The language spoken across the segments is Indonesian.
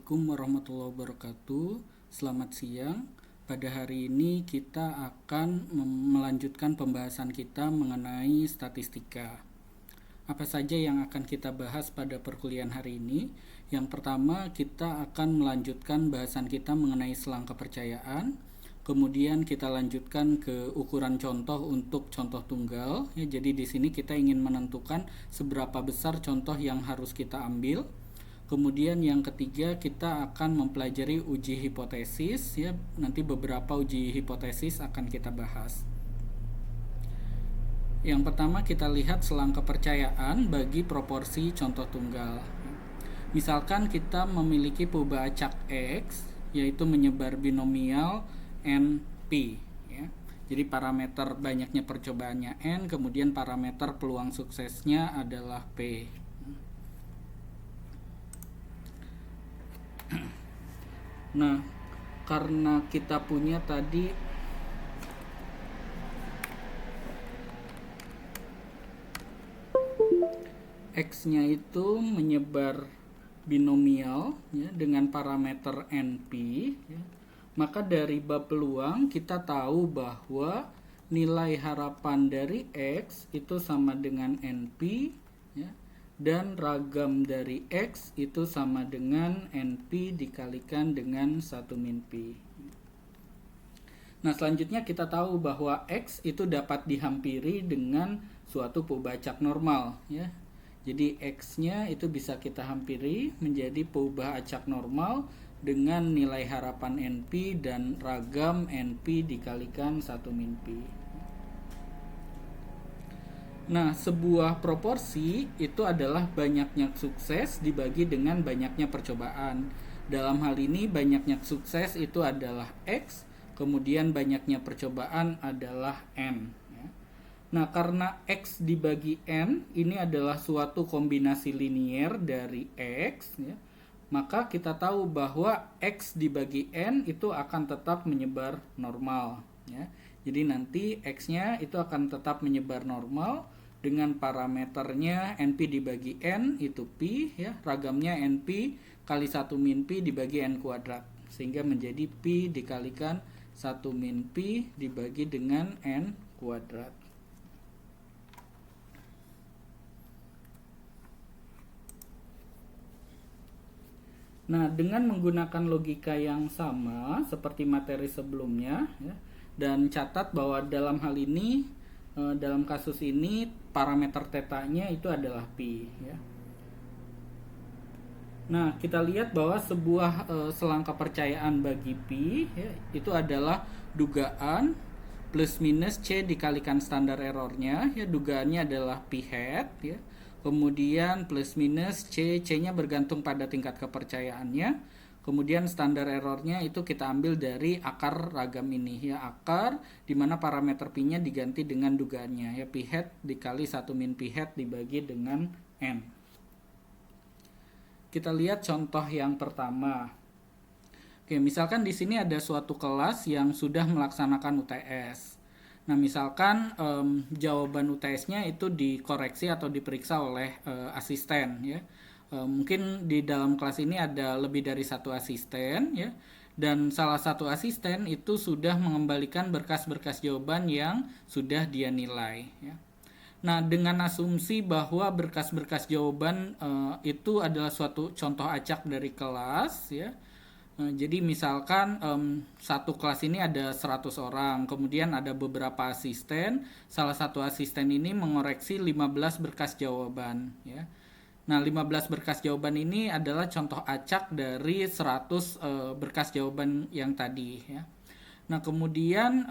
Assalamualaikum warahmatullahi wabarakatuh. Selamat siang. Pada hari ini kita akan melanjutkan pembahasan kita mengenai statistika. Apa saja yang akan kita bahas pada perkuliahan hari ini? Yang pertama, kita akan melanjutkan bahasan kita mengenai selang kepercayaan. Kemudian kita lanjutkan ke ukuran contoh untuk contoh tunggal. Ya, jadi di sini kita ingin menentukan seberapa besar contoh yang harus kita ambil. Kemudian yang ketiga, kita akan mempelajari uji hipotesis, ya. Nanti beberapa uji hipotesis akan kita bahas. Yang pertama, kita lihat selang kepercayaan bagi proporsi contoh tunggal. Misalkan kita memiliki perubahan acak X, yaitu menyebar binomial NP, ya. Jadi parameter banyaknya percobaannya N, kemudian parameter peluang suksesnya adalah P. Nah, karena kita punya tadi X-nya itu menyebar binomial, ya, dengan parameter NP, ya, maka dari bab peluang kita tahu bahwa nilai harapan dari X itu sama dengan NP, ya, dan ragam dari X itu sama dengan NP dikalikan dengan 1 min P. Nah, selanjutnya kita tahu bahwa X itu dapat dihampiri dengan suatu perubahan acak normal, ya. Jadi X-nya itu bisa kita hampiri menjadi perubahan acak normal dengan nilai harapan NP dan ragam NP dikalikan 1 min P. Nah, sebuah proporsi itu adalah banyaknya sukses dibagi dengan banyaknya percobaan. Dalam hal ini banyaknya sukses itu adalah X, kemudian banyaknya percobaan adalah N. Nah, karena X dibagi N ini adalah suatu kombinasi linier dari X, ya, maka kita tahu bahwa X dibagi N itu akan tetap menyebar normal, ya. Jadi nanti X-nya itu akan tetap menyebar normal dengan parameternya NP dibagi N itu P, ya, ragamnya NP kali 1 min P dibagi N kuadrat, sehingga menjadi P dikalikan 1 min P dibagi dengan N kuadrat. Nah, dengan menggunakan logika yang sama seperti materi sebelumnya, ya, dan catat bahwa dalam hal ini, dalam kasus ini parameter tetanya itu adalah P, ya. Nah, kita lihat bahwa sebuah selang kepercayaan bagi P, ya, itu adalah dugaan plus minus C dikalikan standar errornya, ya, dugaannya adalah P hat, ya. Kemudian plus minus C-nya bergantung pada tingkat kepercayaannya. Kemudian standar errornya itu kita ambil dari akar ragam ini, ya, akar dimana parameter P-nya diganti dengan dugaannya, ya, P hat dikali 1 min P hat dibagi dengan N. Kita lihat contoh yang pertama. Oke, misalkan di sini ada suatu kelas yang sudah melaksanakan UTS. Nah, misalkan jawaban UTS-nya itu dikoreksi atau diperiksa oleh asisten, ya. Mungkin di dalam kelas ini ada lebih dari satu asisten, ya. Dan salah satu asisten itu sudah mengembalikan berkas-berkas jawaban yang sudah dia nilai, ya. Nah, dengan asumsi bahwa berkas-berkas jawaban itu adalah suatu contoh acak dari kelas, ya. Jadi misalkan satu kelas ini ada 100 orang, kemudian ada beberapa asisten, salah satu asisten ini mengoreksi 15 berkas jawaban, ya. Nah, 15 berkas jawaban ini adalah contoh acak dari 100 berkas jawaban yang tadi, ya. Nah, kemudian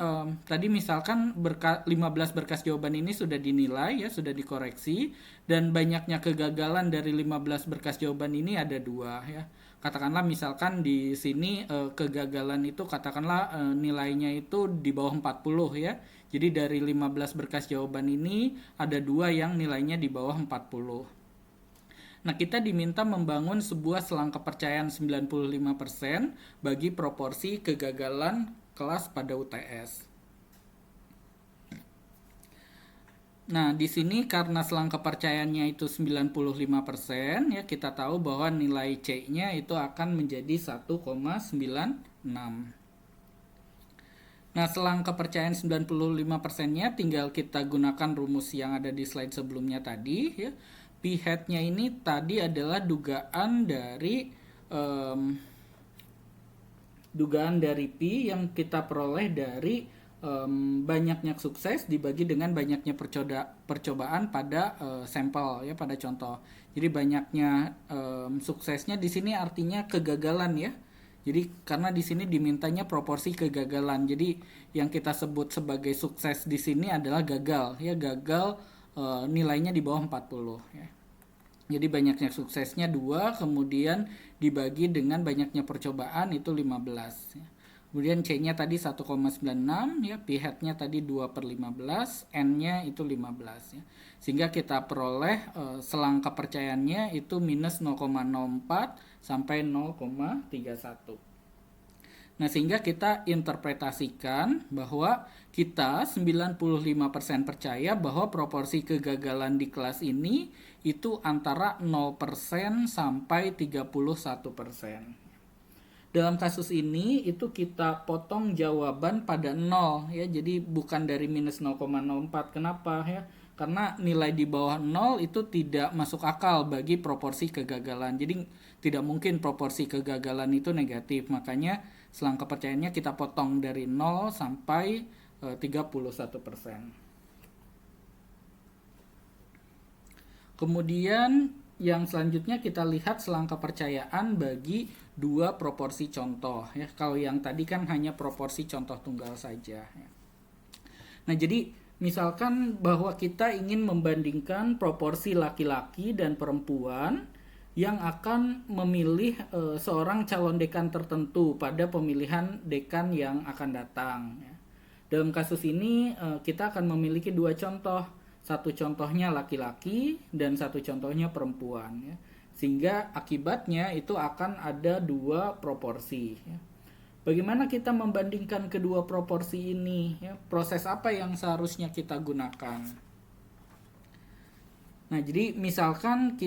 tadi misalkan 15 berkas jawaban ini sudah dinilai, ya, sudah dikoreksi, dan banyaknya kegagalan dari 15 berkas jawaban ini ada 2, ya. Katakanlah misalkan di sini kegagalan itu katakanlah nilainya itu di bawah 40, ya. Jadi dari 15 berkas jawaban ini ada 2 yang nilainya di bawah 40. Nah, kita diminta membangun sebuah selang kepercayaan 95% bagi proporsi kegagalan kelas pada UTS. Nah, di sini karena selang kepercayaannya itu 95%, ya kita tahu bahwa nilai C-nya itu akan menjadi 1,96. Nah, selang kepercayaan 95%-nya tinggal kita gunakan rumus yang ada di slide sebelumnya tadi, ya. P hat-nya ini tadi adalah dugaan dari P yang kita peroleh dari banyaknya sukses dibagi dengan banyaknya percobaan pada sampel, ya, pada contoh. Jadi banyaknya suksesnya di sini artinya kegagalan, ya. Jadi karena di sini dimintanya proporsi kegagalan. Jadi yang kita sebut sebagai sukses di sini adalah gagal, ya, gagal nilainya di bawah 40, ya. Jadi banyaknya suksesnya 2, kemudian dibagi dengan banyaknya percobaan itu 15, ya. Kemudian C-nya tadi 1,96, ya, P hat-nya tadi 2/15, N-nya itu 15, ya. Sehingga kita peroleh selang kepercayaannya itu minus 0,04 sampai 0,31. Nah, sehingga kita interpretasikan bahwa kita 95% percaya bahwa proporsi kegagalan di kelas ini itu antara 0% sampai 31%. Dalam kasus ini itu kita potong jawaban pada 0, ya. Jadi bukan dari minus 0,04. Kenapa, ya? Karena nilai di bawah 0 itu tidak masuk akal bagi proporsi kegagalan. Jadi tidak mungkin proporsi kegagalan itu negatif. Makanya selang kepercayaannya kita potong dari 0 sampai 31%. Kemudian yang selanjutnya kita lihat selang kepercayaan bagi dua proporsi contoh, ya. Kalau yang tadi kan hanya proporsi contoh tunggal saja, ya. Nah, jadi misalkan bahwa kita ingin membandingkan proporsi laki-laki dan perempuan yang akan memilih seorang calon dekan tertentu pada pemilihan dekan yang akan datang, ya. Dalam kasus ini kita akan memiliki dua contoh. Satu contohnya laki-laki dan satu contohnya perempuan, ya. Sehingga akibatnya itu akan ada dua proporsi, ya. Bagaimana kita membandingkan kedua proporsi ini, ya? Proses apa yang seharusnya kita gunakan? Nah, jadi misalkan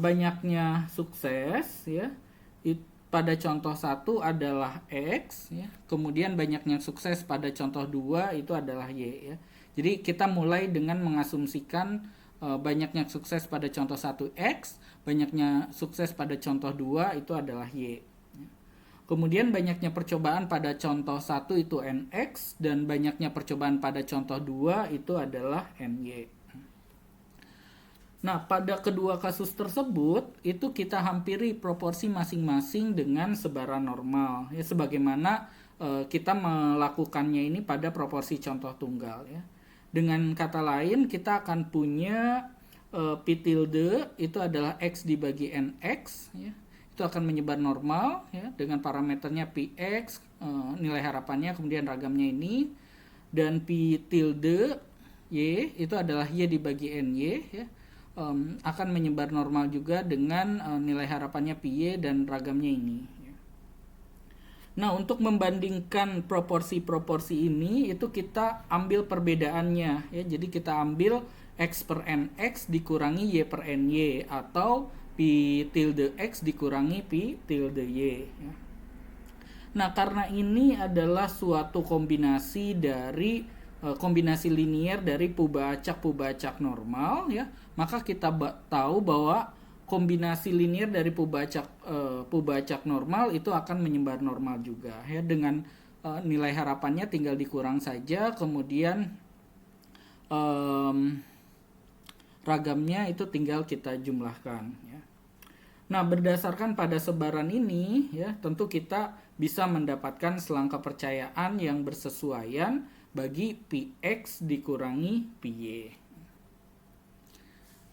banyaknya sukses, ya, pada contoh 1 adalah X, ya. Kemudian banyaknya sukses pada contoh 2 itu adalah Y, ya. Jadi kita mulai dengan mengasumsikan banyaknya sukses pada contoh 1 X, banyaknya sukses pada contoh 2 itu adalah Y. Kemudian banyaknya percobaan pada contoh 1 itu NX dan banyaknya percobaan pada contoh 2 itu adalah NY. Nah, pada kedua kasus tersebut itu kita hampiri proporsi masing-masing dengan sebaran normal, ya, sebagaimana kita melakukannya ini pada proporsi contoh tunggal, ya. Dengan kata lain kita akan punya P tilde itu adalah X dibagi NX, ya. Itu akan menyebar normal, ya, dengan parameternya Px, nilai harapannya, kemudian ragamnya ini, dan P tilde Y itu adalah Y dibagi NY, ya, akan menyebar normal juga dengan nilai harapannya PY dan ragamnya ini. Nah, untuk membandingkan proporsi-proporsi ini itu kita ambil perbedaannya, ya. Jadi kita ambil X per NX dikurangi Y per NY atau P tilde X dikurangi P tilde Y, ya. Nah, karena ini adalah suatu kombinasi dari kombinasi linier dari pubacak normal, ya, maka kita tahu bahwa kombinasi linier dari pubacak normal itu akan menyebar normal juga, ya. Dengan nilai harapannya tinggal dikurang saja, kemudian ragamnya itu tinggal kita jumlahkan, ya. Nah, berdasarkan pada sebaran ini, ya, tentu kita bisa mendapatkan selang kepercayaan yang bersesuaian bagi Px dikurangi Py.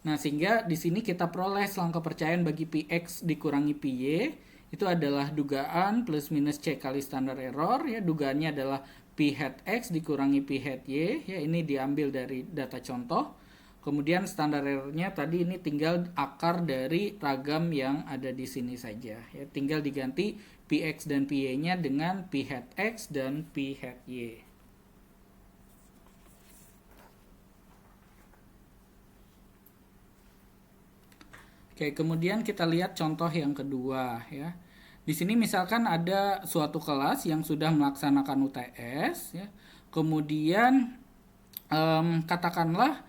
Nah, sehingga di sini kita peroleh selang kepercayaan bagi Px dikurangi Py itu adalah dugaan plus minus C kali standar error, ya. Dugaannya adalah P hat X dikurangi P hat Y, ya, ini diambil dari data contoh. Kemudian standar errornya tadi ini tinggal akar dari ragam yang ada di sini saja, ya. Tinggal diganti Px dan Py-nya dengan P hat X dan P hat Y. Oke, kemudian kita lihat contoh yang kedua ya. Di sini misalkan ada suatu kelas yang sudah melaksanakan UTS ya. Kemudian katakanlah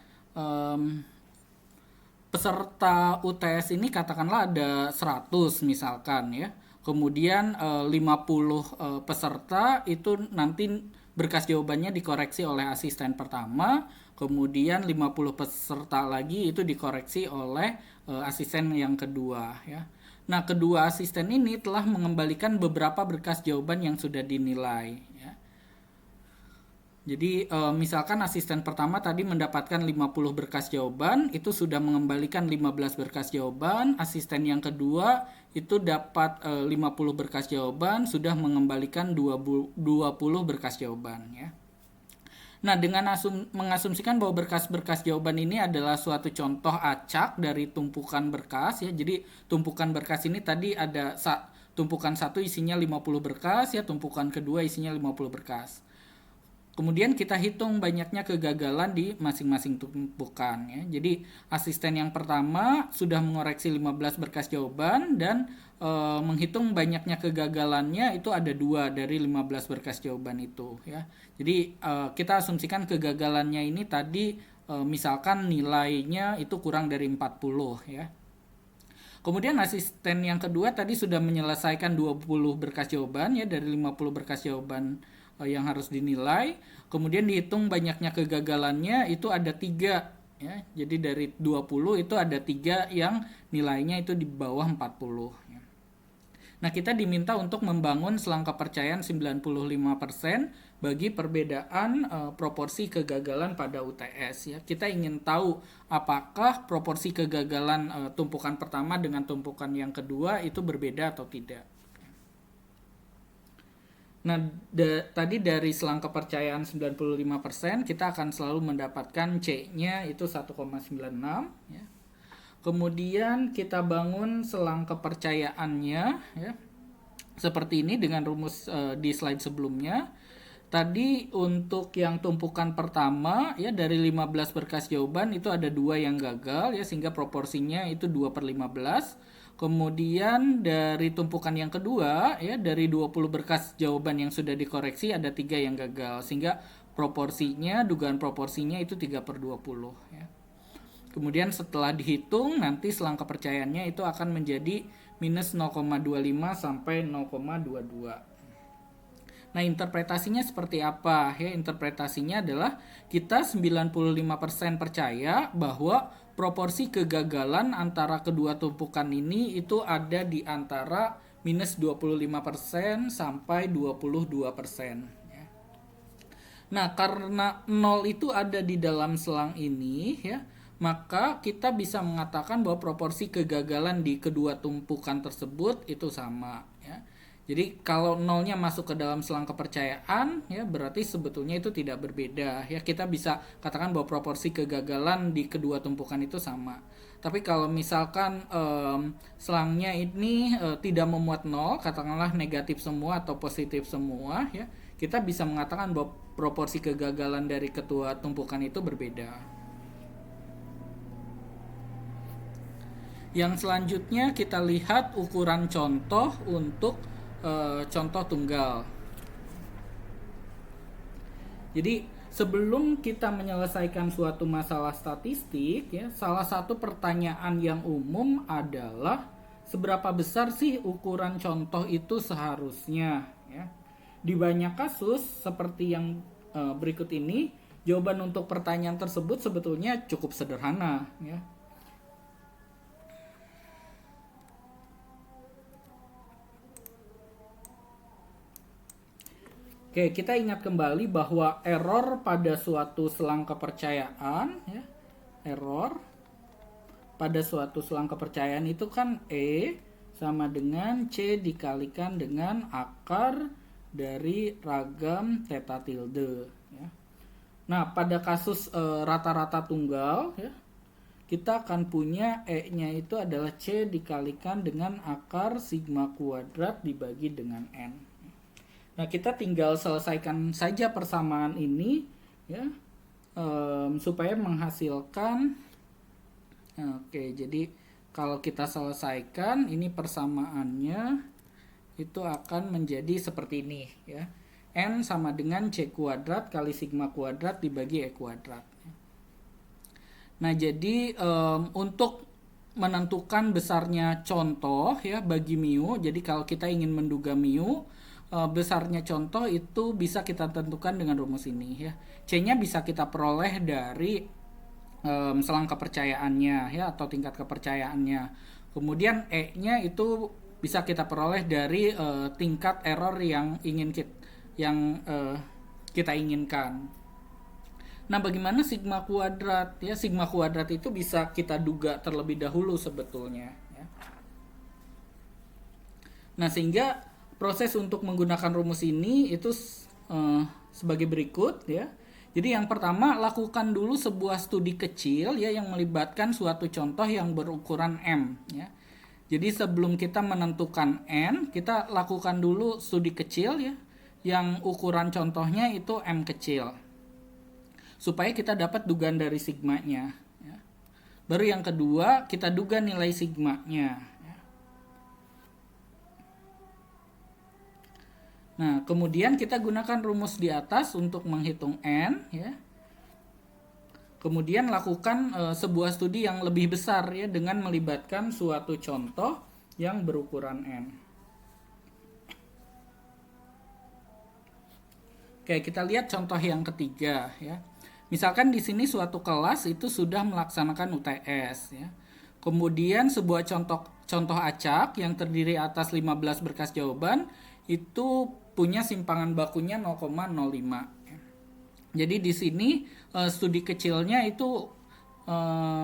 peserta UTS ini katakanlah ada 100 misalkan ya. Kemudian 50 peserta itu nanti berkas jawabannya dikoreksi oleh asisten pertama, kemudian 50 peserta lagi itu dikoreksi oleh asisten yang kedua ya. Nah, kedua asisten ini telah mengembalikan beberapa berkas jawaban yang sudah dinilai ya. Jadi misalkan asisten pertama tadi mendapatkan 50 berkas jawaban, itu sudah mengembalikan 15 berkas jawaban. Asisten yang kedua itu dapat 50 berkas jawaban, sudah mengembalikan 20 berkas jawaban ya. Nah, dengan mengasumsikan bahwa berkas-berkas jawaban ini adalah suatu contoh acak dari tumpukan berkas ya. Jadi tumpukan berkas ini tadi ada tumpukan satu isinya 50 berkas ya, tumpukan kedua isinya 50 berkas. Kemudian kita hitung banyaknya kegagalan di masing-masing tumpukan ya. Jadi asisten yang pertama sudah mengoreksi 15 berkas jawaban dan menghitung banyaknya kegagalannya itu ada 2 dari 15 berkas jawaban itu ya. Jadi kita asumsikan kegagalannya ini tadi misalkan nilainya itu kurang dari 40 ya. Kemudian asisten yang kedua tadi sudah menyelesaikan 20 berkas jawaban ya dari 50 berkas jawaban yang harus dinilai. Kemudian dihitung banyaknya kegagalannya itu ada 3 ya. Jadi dari 20 itu ada 3 yang nilainya itu di bawah 40 ya. Nah, kita diminta untuk membangun selang kepercayaan 95% bagi perbedaan proporsi kegagalan pada UTS ya. Kita ingin tahu apakah proporsi kegagalan tumpukan pertama dengan tumpukan yang kedua itu berbeda atau tidak. Nah, tadi dari selang kepercayaan 95%, kita akan selalu mendapatkan C-nya itu 1,96 ya. Kemudian kita bangun selang kepercayaannya ya. Seperti ini dengan rumus di slide sebelumnya. Tadi untuk yang tumpukan pertama ya dari 15 berkas jawaban itu ada 2 yang gagal ya, sehingga proporsinya itu 2/15. Kemudian dari tumpukan yang kedua ya dari 20 berkas jawaban yang sudah dikoreksi ada 3 yang gagal, sehingga proporsinya dugaan proporsinya itu 3/20 ya. Kemudian setelah dihitung nanti selang kepercayaannya itu akan menjadi minus 0,25 sampai 0,22. Nah, interpretasinya seperti apa? Ya, interpretasinya adalah kita 95% percaya bahwa proporsi kegagalan antara kedua tumpukan ini itu ada di antara minus 25% sampai 22%. Ya. Nah, karena 0 itu ada di dalam selang ini, ya, maka kita bisa mengatakan bahwa proporsi kegagalan di kedua tumpukan tersebut itu sama. Ya. Jadi kalau nolnya masuk ke dalam selang kepercayaan, ya berarti sebetulnya itu tidak berbeda. Ya, kita bisa katakan bahwa proporsi kegagalan di kedua tumpukan itu sama. Tapi kalau misalkan selangnya ini tidak memuat nol, katakanlah negatif semua atau positif semua, ya kita bisa mengatakan bahwa proporsi kegagalan dari kedua tumpukan itu berbeda. Yang selanjutnya kita lihat ukuran contoh untuk contoh tunggal. Jadi sebelum kita menyelesaikan suatu masalah statistik, ya, salah satu pertanyaan yang umum adalah seberapa besar sih ukuran contoh itu seharusnya. Ya. Di banyak kasus seperti yang berikut ini, jawaban untuk pertanyaan tersebut sebetulnya cukup sederhana. Ya. Oke, kita ingat kembali bahwa error pada suatu selang kepercayaan, ya, error pada suatu selang kepercayaan itu kan E sama dengan C dikalikan dengan akar dari ragam theta tilde. Ya. Nah, pada kasus rata-rata tunggal, ya, kita akan punya E-nya itu adalah C dikalikan dengan akar sigma kuadrat dibagi dengan N. Nah, kita tinggal selesaikan saja persamaan ini, ya, supaya menghasilkan. Oke, jadi kalau kita selesaikan ini persamaannya itu akan menjadi seperti ini ya. N sama dengan C kuadrat kali sigma kuadrat dibagi E kuadrat. Nah, jadi untuk menentukan besarnya contoh ya bagi mu, jadi kalau kita ingin menduga mu, besarnya contoh itu bisa kita tentukan dengan rumus ini ya. C-nya bisa kita peroleh dari selang kepercayaannya ya atau tingkat kepercayaannya. Kemudian E-nya itu bisa kita peroleh dari tingkat error yang kita inginkan. Nah, bagaimana sigma kuadrat? Ya, sigma kuadrat itu bisa kita duga terlebih dahulu sebetulnya ya. Nah, sehingga proses untuk menggunakan rumus ini itu sebagai berikut ya. Jadi yang pertama, lakukan dulu sebuah studi kecil ya yang melibatkan suatu contoh yang berukuran M ya. Jadi sebelum kita menentukan N, kita lakukan dulu studi kecil ya yang ukuran contohnya itu M kecil. Supaya kita dapat dugaan dari sigmanya ya. Baru yang kedua, kita duga nilai sigmanya ya. Nah, kemudian kita gunakan rumus di atas untuk menghitung N ya. Kemudian lakukan sebuah studi yang lebih besar ya dengan melibatkan suatu contoh yang berukuran N. Oke, kita lihat contoh yang ketiga ya. Misalkan di sini suatu kelas itu sudah melaksanakan UTS ya. Kemudian sebuah contoh acak yang terdiri atas 15 berkas jawaban itu punya simpangan bakunya 0,05. Jadi di sini studi kecilnya itu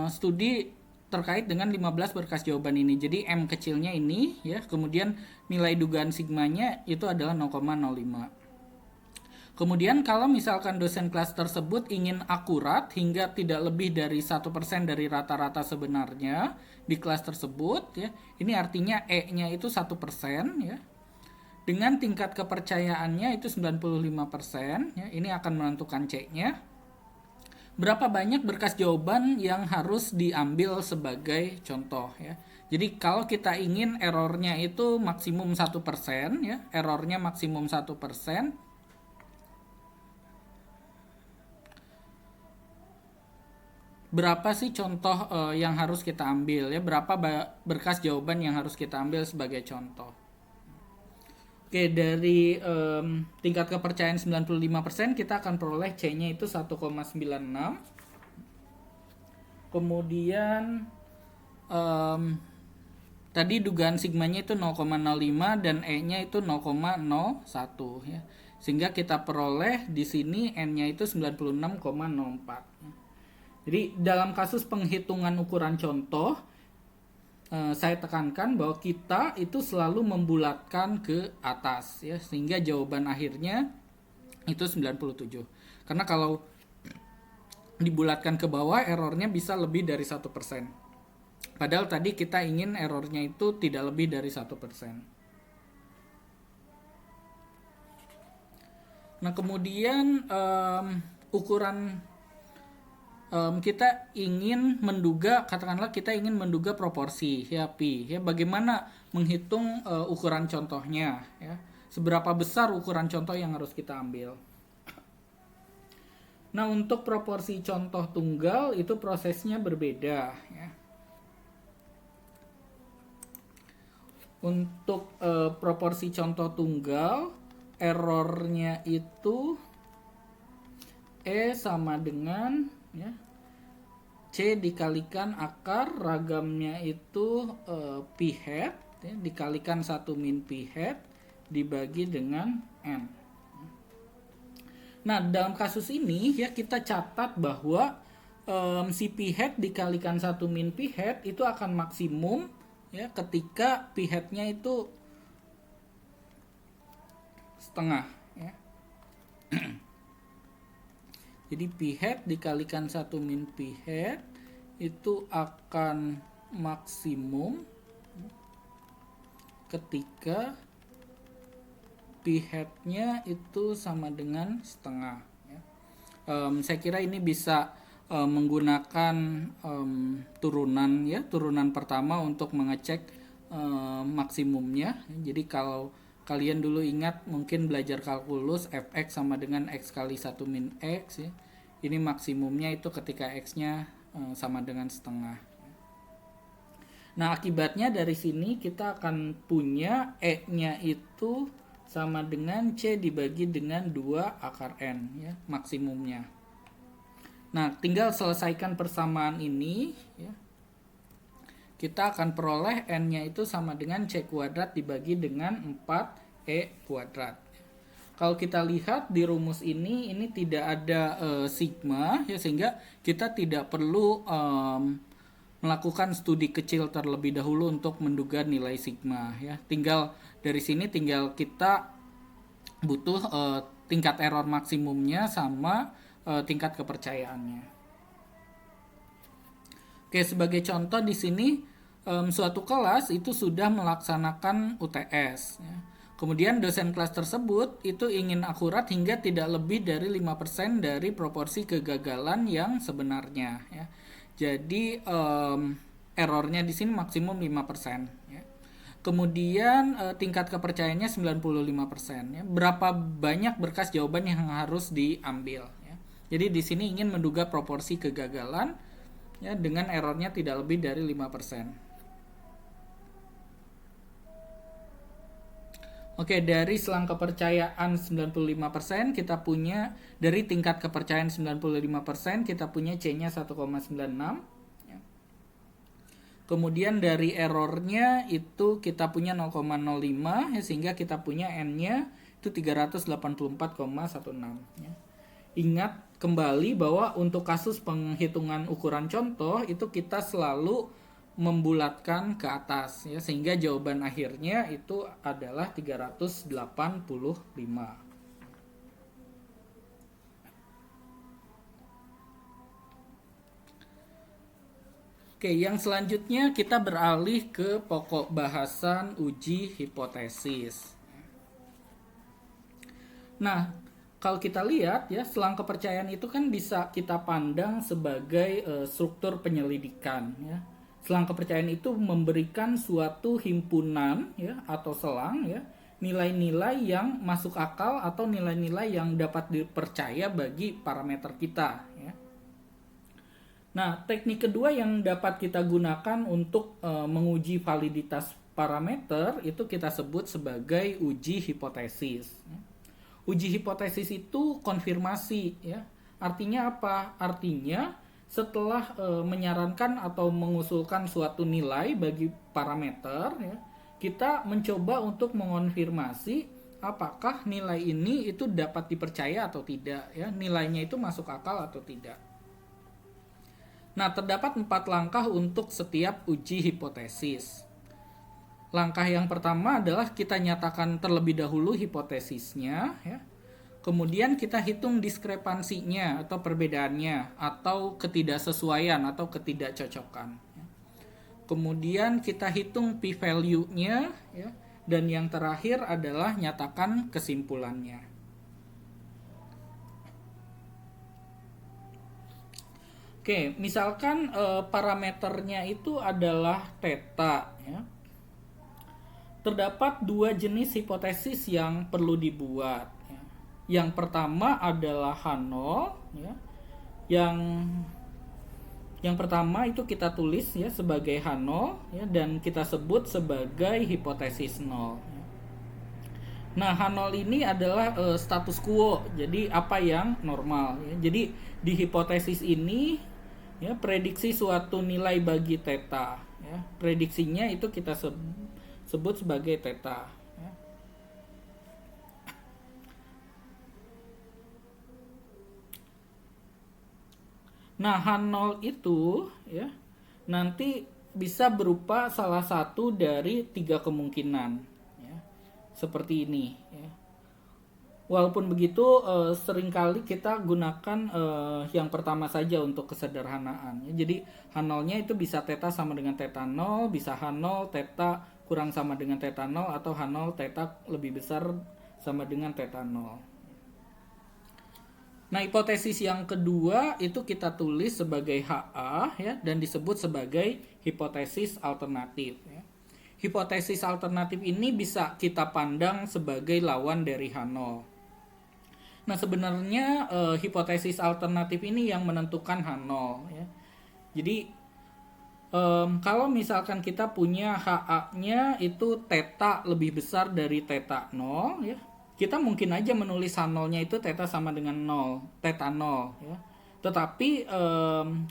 studi terkait dengan 15 berkas jawaban ini. Jadi M kecilnya ini ya, kemudian nilai dugaan sigmanya itu adalah 0,05. Kemudian kalau misalkan dosen kelas tersebut ingin akurat hingga tidak lebih dari 1% dari rata-rata sebenarnya di kelas tersebut ya. Ini artinya E-nya itu 1% ya. Dengan tingkat kepercayaannya itu 95% ya. Ini akan menentukan C-nya. Berapa banyak berkas jawaban yang harus diambil sebagai contoh ya. Jadi kalau kita ingin errornya itu maksimum 1% ya, errornya maksimum 1%. Berapa sih contoh yang harus kita ambil ya, berapa berkas jawaban yang harus kita ambil sebagai contoh. Oke, dari tingkat kepercayaan 95% kita akan peroleh C-nya itu 1,96. Kemudian tadi dugaan sigmanya itu 0,05 dan E-nya itu 0,01 ya. Sehingga kita peroleh di sini N-nya itu 96,04. Jadi dalam kasus penghitungan ukuran contoh, saya tekankan bahwa kita itu selalu membulatkan ke atas ya, sehingga jawaban akhirnya itu 97. Karena kalau dibulatkan ke bawah errornya bisa lebih dari 1%. Padahal tadi kita ingin errornya itu tidak lebih dari 1%. Nah, kemudian ukuran kita ingin menduga, katakanlah kita ingin menduga proporsi ya pi ya, bagaimana menghitung ukuran contohnya ya, seberapa besar ukuran contoh yang harus kita ambil. Nah, untuk proporsi contoh tunggal itu prosesnya berbeda ya. Untuk proporsi contoh tunggal errornya itu E sama dengan ya C dikalikan akar ragamnya itu pi hat ya, dikalikan 1 min pi hat dibagi dengan N. Nah, dalam kasus ini ya kita catat bahwa si pi hat dikalikan 1 min pi hat itu akan maksimum ya ketika pi hat-nya itu setengah ya. Jadi pi hat dikalikan 1 min pi hat itu akan maksimum ketika pi hat-nya itu sama dengan setengah ya. Saya kira ini bisa menggunakan turunan pertama untuk mengecek maksimumnya. Jadi kalau kalian dulu ingat mungkin belajar kalkulus, fx sama dengan x kali 1 min x ya. Ini maksimumnya itu ketika x-nya sama dengan setengah. Nah, akibatnya dari sini kita akan punya E-nya itu sama dengan C dibagi dengan 2 akar N ya, maksimumnya. Nah, tinggal selesaikan persamaan ini ya. Kita akan peroleh N-nya itu sama dengan C kuadrat dibagi dengan 4E kuadrat. Kalau kita lihat di rumus ini tidak ada sigma ya, sehingga kita tidak perlu melakukan studi kecil terlebih dahulu untuk menduga nilai sigma ya. Tinggal dari sini tinggal kita butuh tingkat error maksimumnya sama tingkat kepercayaannya. Oke, sebagai contoh di sini suatu kelas itu sudah melaksanakan UTS ya. Kemudian dosen kelas tersebut itu ingin akurat hingga tidak lebih dari 5% dari proporsi kegagalan yang sebenarnya ya. Jadi errornya di sini maksimum 5% ya. Kemudian tingkat kepercayaannya 95% ya. Berapa banyak berkas jawaban yang harus diambil ya. Jadi di sini ingin menduga proporsi kegagalan ya dengan errornya tidak lebih dari 5%. Oke, dari selang kepercayaan 95% kita punya, dari tingkat kepercayaan 95% kita punya C-nya 1,96 ya. Kemudian dari errornya itu kita punya 0,05 ya, sehingga kita punya N-nya itu 384,16 ya. Ingat kembali bahwa untuk kasus penghitungan ukuran contoh itu kita selalu membulatkan ke atas ya, sehingga jawaban akhirnya itu adalah 385. Oke, yang selanjutnya kita beralih ke pokok bahasan uji hipotesis. Nah, kalau kita lihat ya, selang kepercayaan itu kan bisa kita pandang sebagai struktur penyelidikan ya. Selang kepercayaan itu memberikan suatu himpunan ya atau selang ya, nilai-nilai yang masuk akal atau nilai-nilai yang dapat dipercaya bagi parameter kita ya. Nah, teknik kedua yang dapat kita gunakan untuk menguji validitas parameter itu kita sebut sebagai uji hipotesis ya. Uji hipotesis itu konfirmasi ya. Artinya apa? Artinya setelah menyarankan atau mengusulkan suatu nilai bagi parameter ya, kita mencoba untuk mengonfirmasi apakah nilai ini itu dapat dipercaya atau tidak ya, nilainya itu masuk akal atau tidak. Nah, terdapat 4 langkah untuk setiap uji hipotesis. Langkah yang pertama adalah kita nyatakan terlebih dahulu hipotesisnya ya. Kemudian kita hitung diskrepansinya atau perbedaannya atau ketidaksesuaian atau ketidakcocokan. Kemudian kita hitung p-value-nya ya, dan yang terakhir adalah nyatakan kesimpulannya. Oke, misalkan parameternya itu adalah theta ya. Terdapat 2 jenis hipotesis yang perlu dibuat. Yang pertama adalah H0 ya. Yang pertama itu kita tulis ya sebagai H0 ya, dan kita sebut sebagai hipotesis 0 ya. Nah, H0 ini adalah status quo. Jadi apa yang normal ya. Jadi di hipotesis ini ya prediksi suatu nilai bagi theta ya. Prediksinya itu kita sebut sebagai theta. Nah, H0 itu ya nanti bisa berupa salah satu dari 3 kemungkinan ya. Seperti ini ya. Walaupun begitu seringkali kita gunakan yang pertama saja untuk kesederhanaan ya. Jadi H0-nya itu bisa theta sama dengan theta 0, bisa H0 theta kurang sama dengan theta 0, atau H0 theta lebih besar sama dengan theta 0. Nah, hipotesis yang kedua itu kita tulis sebagai HA ya dan disebut sebagai hipotesis alternatif ya. Hipotesis alternatif ini bisa kita pandang sebagai lawan dari H0. Nah, sebenarnya hipotesis alternatif ini yang menentukan H0 ya. Jadi kalau misalkan kita punya HA-nya itu theta lebih besar dari theta 0 ya, kita mungkin aja menulis H0-nya itu theta sama dengan 0, theta 0 ya. Tetapi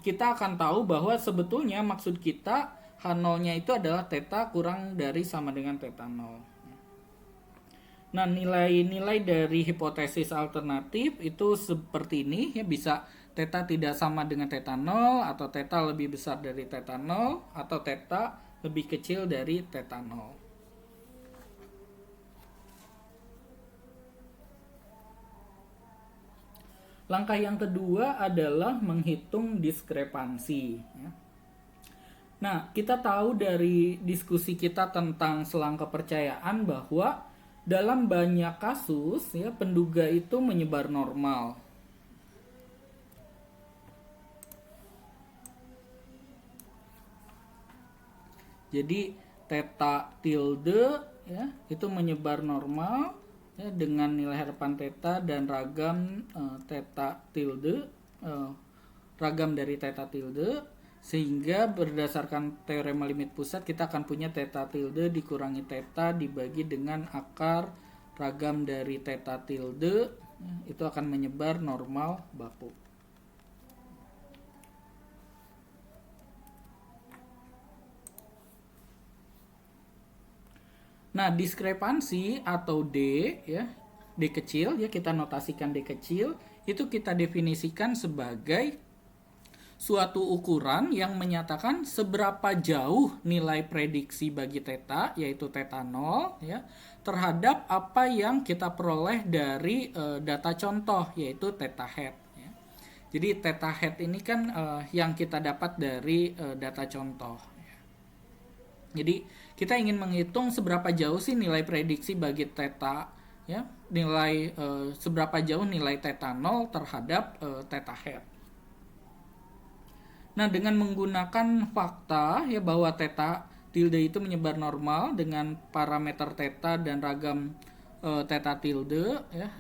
kita akan tahu bahwa sebetulnya maksud kita H0-nya itu adalah theta kurang dari sama dengan theta 0. Nah, nilai-nilai dari hipotesis alternatif itu seperti ini ya, bisa theta tidak sama dengan theta 0 atau theta lebih besar dari theta 0 atau theta lebih kecil dari theta 0. Langkah yang kedua adalah menghitung diskrepansi ya. Nah, kita tahu dari diskusi kita tentang selang kepercayaan bahwa dalam banyak kasus ya penduga itu menyebar normal. Jadi theta tilde ya itu menyebar normal ya, dengan nilai harapan theta dan ragam theta tilde, ragam dari theta tilde, sehingga berdasarkan teorema limit pusat kita akan punya theta tilde dikurangi theta dibagi dengan akar ragam dari theta tilde ya, itu akan menyebar normal baku. Nah, diskrepansi atau D ya, D kecil ya, kita notasikan D kecil, itu kita definisikan sebagai suatu ukuran yang menyatakan seberapa jauh nilai prediksi bagi theta, yaitu theta 0 ya, terhadap apa yang kita peroleh dari data contoh, yaitu theta hat ya. Jadi theta hat ini kan yang kita dapat dari data contoh ya. Jadi kita ingin menghitung seberapa jauh sih nilai prediksi bagi theta ya, nilai seberapa jauh nilai theta 0 terhadap theta hat. Nah, dengan menggunakan fakta ya bahwa theta tilde itu menyebar normal dengan parameter theta dan ragam theta tilde ya,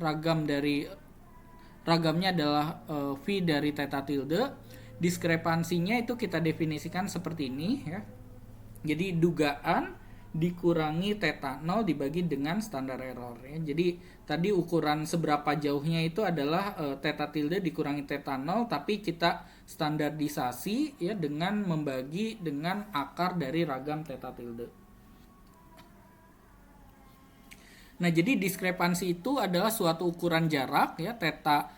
ragamnya adalah V dari theta tilde. Diskrepansinya itu kita definisikan seperti ini ya. Jadi dugaan dikurangi theta 0 dibagi dengan standar error ya. Jadi tadi ukuran seberapa jauhnya itu adalah theta tilde dikurangi theta 0, tapi kita standarisasi ya dengan membagi dengan akar dari ragam theta tilde. Nah, jadi diskrepansi itu adalah suatu ukuran jarak ya, theta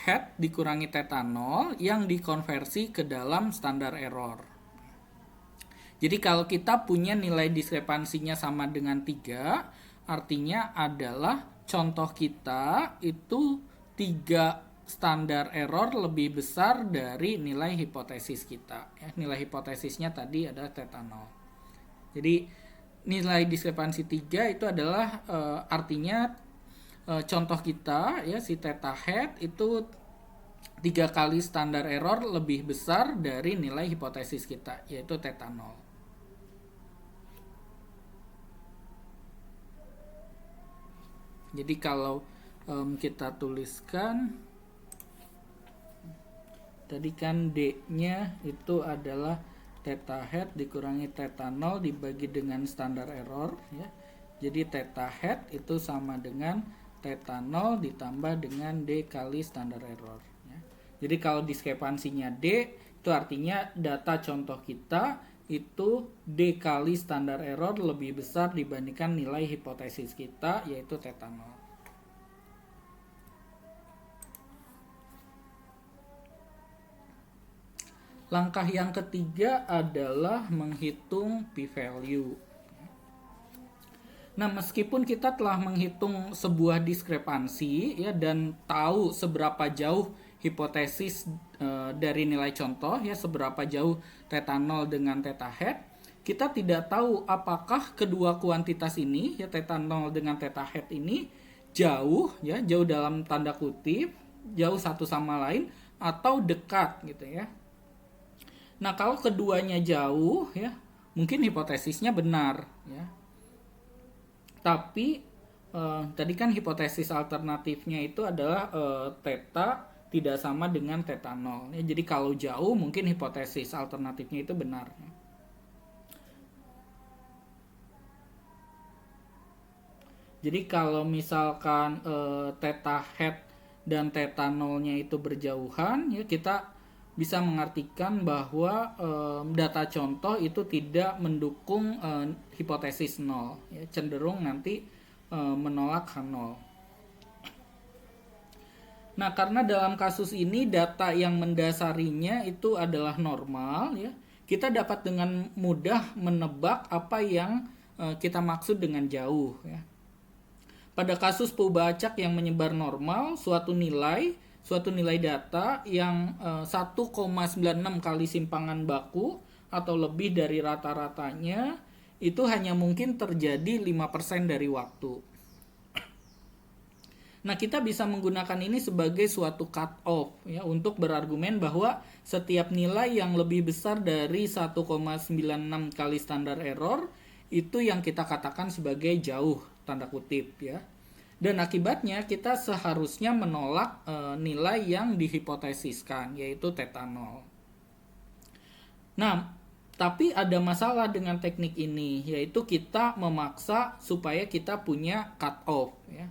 hat dikurangi theta 0 yang dikonversi ke dalam standar error. Jadi kalau kita punya nilai diskrepansinya sama dengan 3, artinya adalah contoh kita itu 3 standar error lebih besar dari nilai hipotesis kita. Ya, nilai hipotesisnya tadi adalah theta 0. Jadi nilai diskrepansi 3 itu adalah artinya contoh kita ya si theta hat itu 3 kali standar error lebih besar dari nilai hipotesis kita, yaitu theta 0. Jadi kalau kita tuliskan tadi kan D-nya itu adalah theta hat dikurangi theta 0 dibagi dengan standar error ya. Jadi theta hat itu sama dengan theta 0 ditambah dengan D kali standar error ya. Jadi kalau diskrepansinya D itu artinya data contoh kita itu D kali standar error lebih besar dibandingkan nilai hipotesis kita, yaitu theta 0. Langkah yang ketiga adalah menghitung p-value. Nah, meskipun kita telah menghitung sebuah diskrepansi ya dan tahu seberapa jauh hipotesis dari nilai contoh ya, seberapa jauh theta 0 dengan theta hat, kita tidak tahu apakah kedua kuantitas ini ya theta 0 dengan theta hat ini jauh ya, jauh dalam tanda kutip jauh satu sama lain atau dekat gitu ya. Nah, kalau keduanya jauh ya, mungkin hipotesisnya benar ya. Tapi tadi kan hipotesis alternatifnya itu adalah theta tidak sama dengan theta 0 ya. Jadi kalau jauh mungkin hipotesis alternatifnya itu benar ya. Jadi kalau misalkan theta hat dan theta 0-nya itu berjauhan ya, kita bisa mengartikan bahwa data contoh itu tidak mendukung hipotesis 0 ya, cenderung nanti menolak H0. Nah, karena dalam kasus ini data yang mendasarinya itu adalah normal ya, kita dapat dengan mudah menebak apa yang kita maksud dengan jauh ya. Pada kasus peubah acak yang menyebar normal, suatu nilai data yang 1,96 kali simpangan baku atau lebih dari rata-ratanya itu hanya mungkin terjadi 5% dari waktu. Nah, kita bisa menggunakan ini sebagai suatu cut off ya, untuk berargumen bahwa setiap nilai yang lebih besar dari 1,96 kali standar error itu yang kita katakan sebagai jauh, tanda kutip ya. Dan akibatnya kita seharusnya menolak nilai yang dihipotesiskan, yaitu theta 0. Nah, tapi ada masalah dengan teknik ini, yaitu kita memaksa supaya kita punya cut off ya.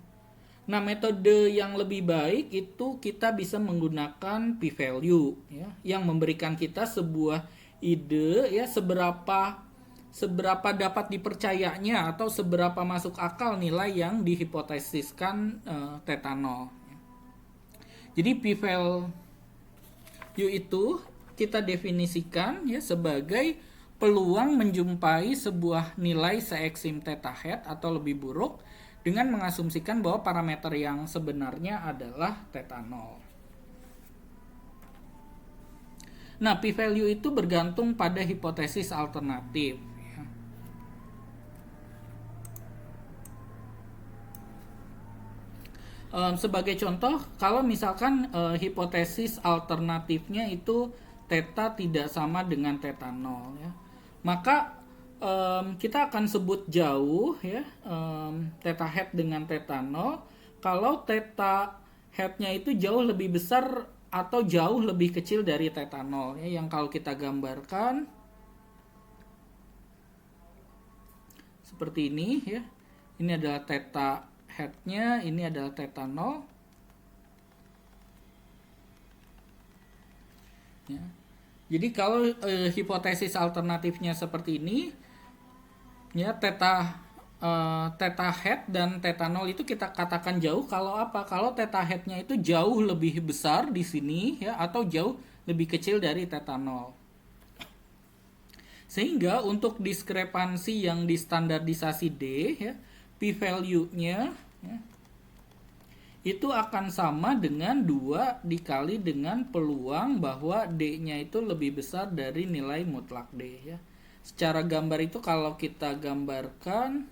Nah, metode yang lebih baik itu kita bisa menggunakan p-value ya, yang memberikan kita sebuah ide ya, seberapa dapat dipercayanya atau seberapa masuk akal nilai yang dihipotesiskan theta 0. Jadi p-value itu kita definisikan ya sebagai peluang menjumpai sebuah nilai seeksim theta hat atau lebih buruk dengan mengasumsikan bahwa parameter yang sebenarnya adalah theta 0. Nah, p-value itu bergantung pada hipotesis alternatif. Sebagai contoh, kalau misalkan hipotesis alternatifnya itu theta tidak sama dengan theta 0 ya, maka kita akan sebut jauh ya theta hat dengan theta 0 kalau theta hatnya itu jauh lebih besar atau jauh lebih kecil dari theta 0 ya, yang kalau kita gambarkan seperti ini ya. Ini adalah theta hatnya, ini adalah theta 0 ya. Jadi kalau hipotesis alternatifnya seperti ini ya, theta hat dan theta 0 itu kita katakan jauh kalau apa? Kalau theta hatnya itu jauh lebih besar di sini ya, atau jauh lebih kecil dari theta 0. Sehingga untuk diskrepansi yang distandardisasi D ya, p-value-nya ya, itu akan sama dengan 2 dikali dengan peluang bahwa D-nya itu lebih besar dari nilai mutlak D ya. Secara gambar itu kalau kita gambarkan,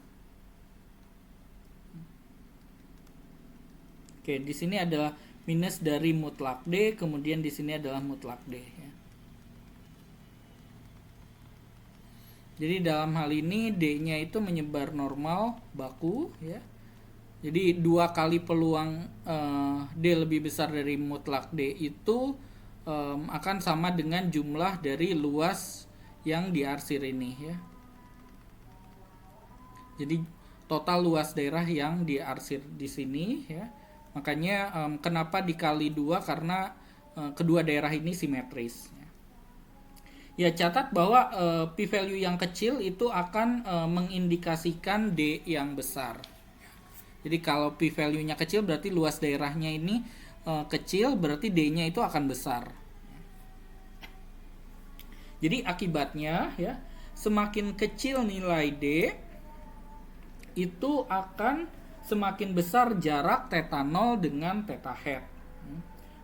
oke, di sini adalah minus dari mutlak D, kemudian di sini adalah mutlak D ya. Jadi dalam hal ini D-nya itu menyebar normal baku ya. Jadi 2 kali peluang D lebih besar dari mutlak D itu akan sama dengan jumlah dari luas yang diarsir ini ya. Jadi total luas daerah yang diarsir di sini ya. Makanya kenapa dikali 2, karena kedua daerah ini simetris. Ya, catat bahwa p-value yang kecil itu akan mengindikasikan D yang besar. Jadi kalau p-value-nya kecil berarti luas daerahnya ini kecil, berarti D-nya itu akan besar. Jadi akibatnya ya, semakin kecil nilai D itu akan semakin besar jarak theta 0 dengan theta hat.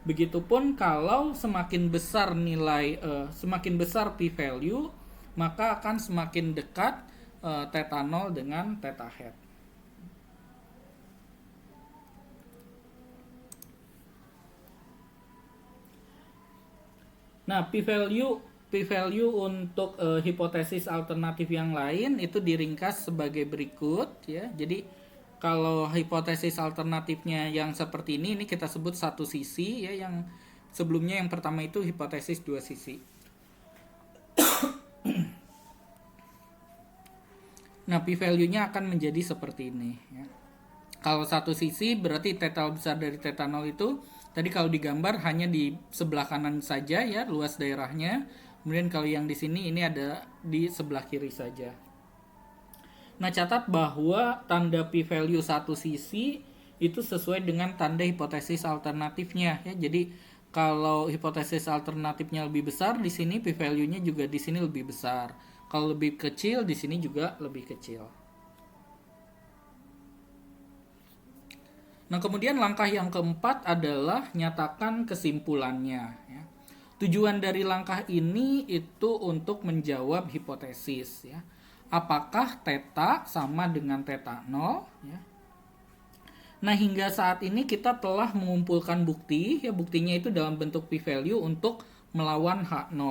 Begitupun kalau semakin besar nilai semakin besar p-value, maka akan semakin dekat theta 0 dengan theta hat. Nah, p-value untuk hipotesis alternatif yang lain itu diringkas sebagai berikut ya. Jadi kalau hipotesis alternatifnya yang seperti ini kita sebut satu sisi ya, yang sebelumnya yang pertama itu hipotesis dua sisi. Nah, p-value-nya akan menjadi seperti ini ya. Kalau satu sisi berarti theta besar dari theta 0 itu tadi kalau digambar hanya di sebelah kanan saja ya, luas daerahnya. Kemudian kalau yang di sini ini ada di sebelah kiri saja. Nah, catat bahwa tanda p-value satu sisi itu sesuai dengan tanda hipotesis alternatifnya ya. Jadi kalau hipotesis alternatifnya lebih besar, di sini p-value-nya juga di sini lebih besar. Kalau lebih kecil, di sini juga lebih kecil. Nah, kemudian langkah yang keempat adalah nyatakan kesimpulannya ya. Tujuan dari langkah ini itu untuk menjawab hipotesis ya. Apakah theta sama dengan theta 0 ya. Nah, hingga saat ini kita telah mengumpulkan bukti ya, buktinya itu dalam bentuk p-value untuk melawan H0.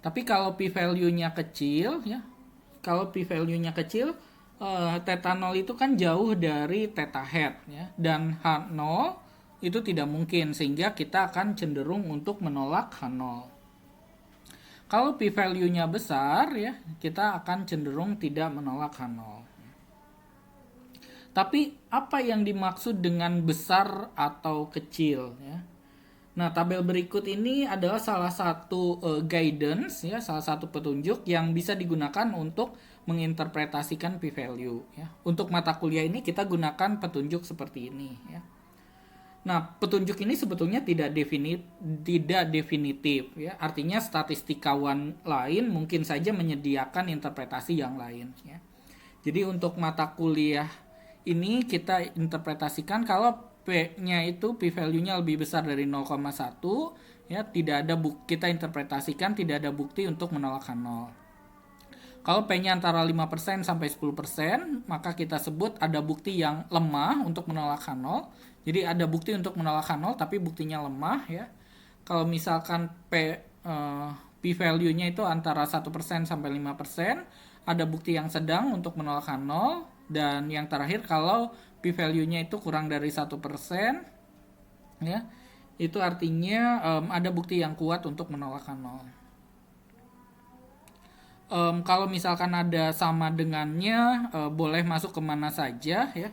Tapi kalau p-value-nya kecil ya, kalau p-value-nya kecil, theta 0 itu kan jauh dari theta hat ya, dan H0 itu tidak mungkin, sehingga kita akan cenderung untuk menolak H0. Kalau p-value-nya besar ya, kita akan cenderung tidak menolak H0. Tapi apa yang dimaksud dengan besar atau kecil ya? Nah, tabel berikut ini adalah salah satu guidance ya, salah satu petunjuk yang bisa digunakan untuk menginterpretasikan p-value ya. Untuk mata kuliah ini kita gunakan petunjuk seperti ini ya. Nah, petunjuk ini sebetulnya tidak definitif ya. Artinya statistikawan lain mungkin saja menyediakan interpretasi yang lain ya. Jadi untuk mata kuliah ini kita interpretasikan kalau P-nya itu p-value-nya lebih besar dari 0,1 ya, tidak ada kita interpretasikan tidak ada bukti untuk menolak H0. Kalau P-nya antara 5% sampai 10%, maka kita sebut ada bukti yang lemah untuk menolak H0. Jadi ada bukti untuk menolak H0 tapi buktinya lemah ya. Kalau misalkan p-value-nya itu antara 1% sampai 5%, ada bukti yang sedang untuk menolak H0. Dan yang terakhir kalau p-value-nya itu kurang dari 1% ya, itu artinya ada bukti yang kuat untuk menolak H0. Kalau misalkan ada sama dengannya, boleh masuk kemana saja ya.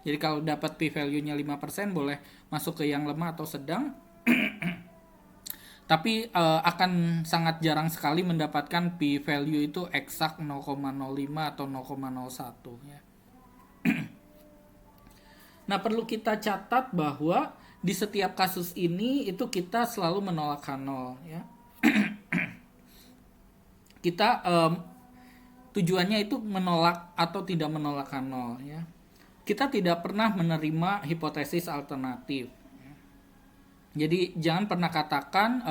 Jadi kalau dapat p-value-nya 5% boleh masuk ke yang lemah atau sedang. Tapi akan sangat jarang sekali mendapatkan p-value itu eksak 0,05 atau 0,01 ya. Nah, perlu kita catat bahwa di setiap kasus ini itu kita selalu menolak H0 ya. Kita tujuannya itu menolak atau tidak menolak H0 ya. Kita tidak pernah menerima hipotesis alternatif. Jadi jangan pernah katakan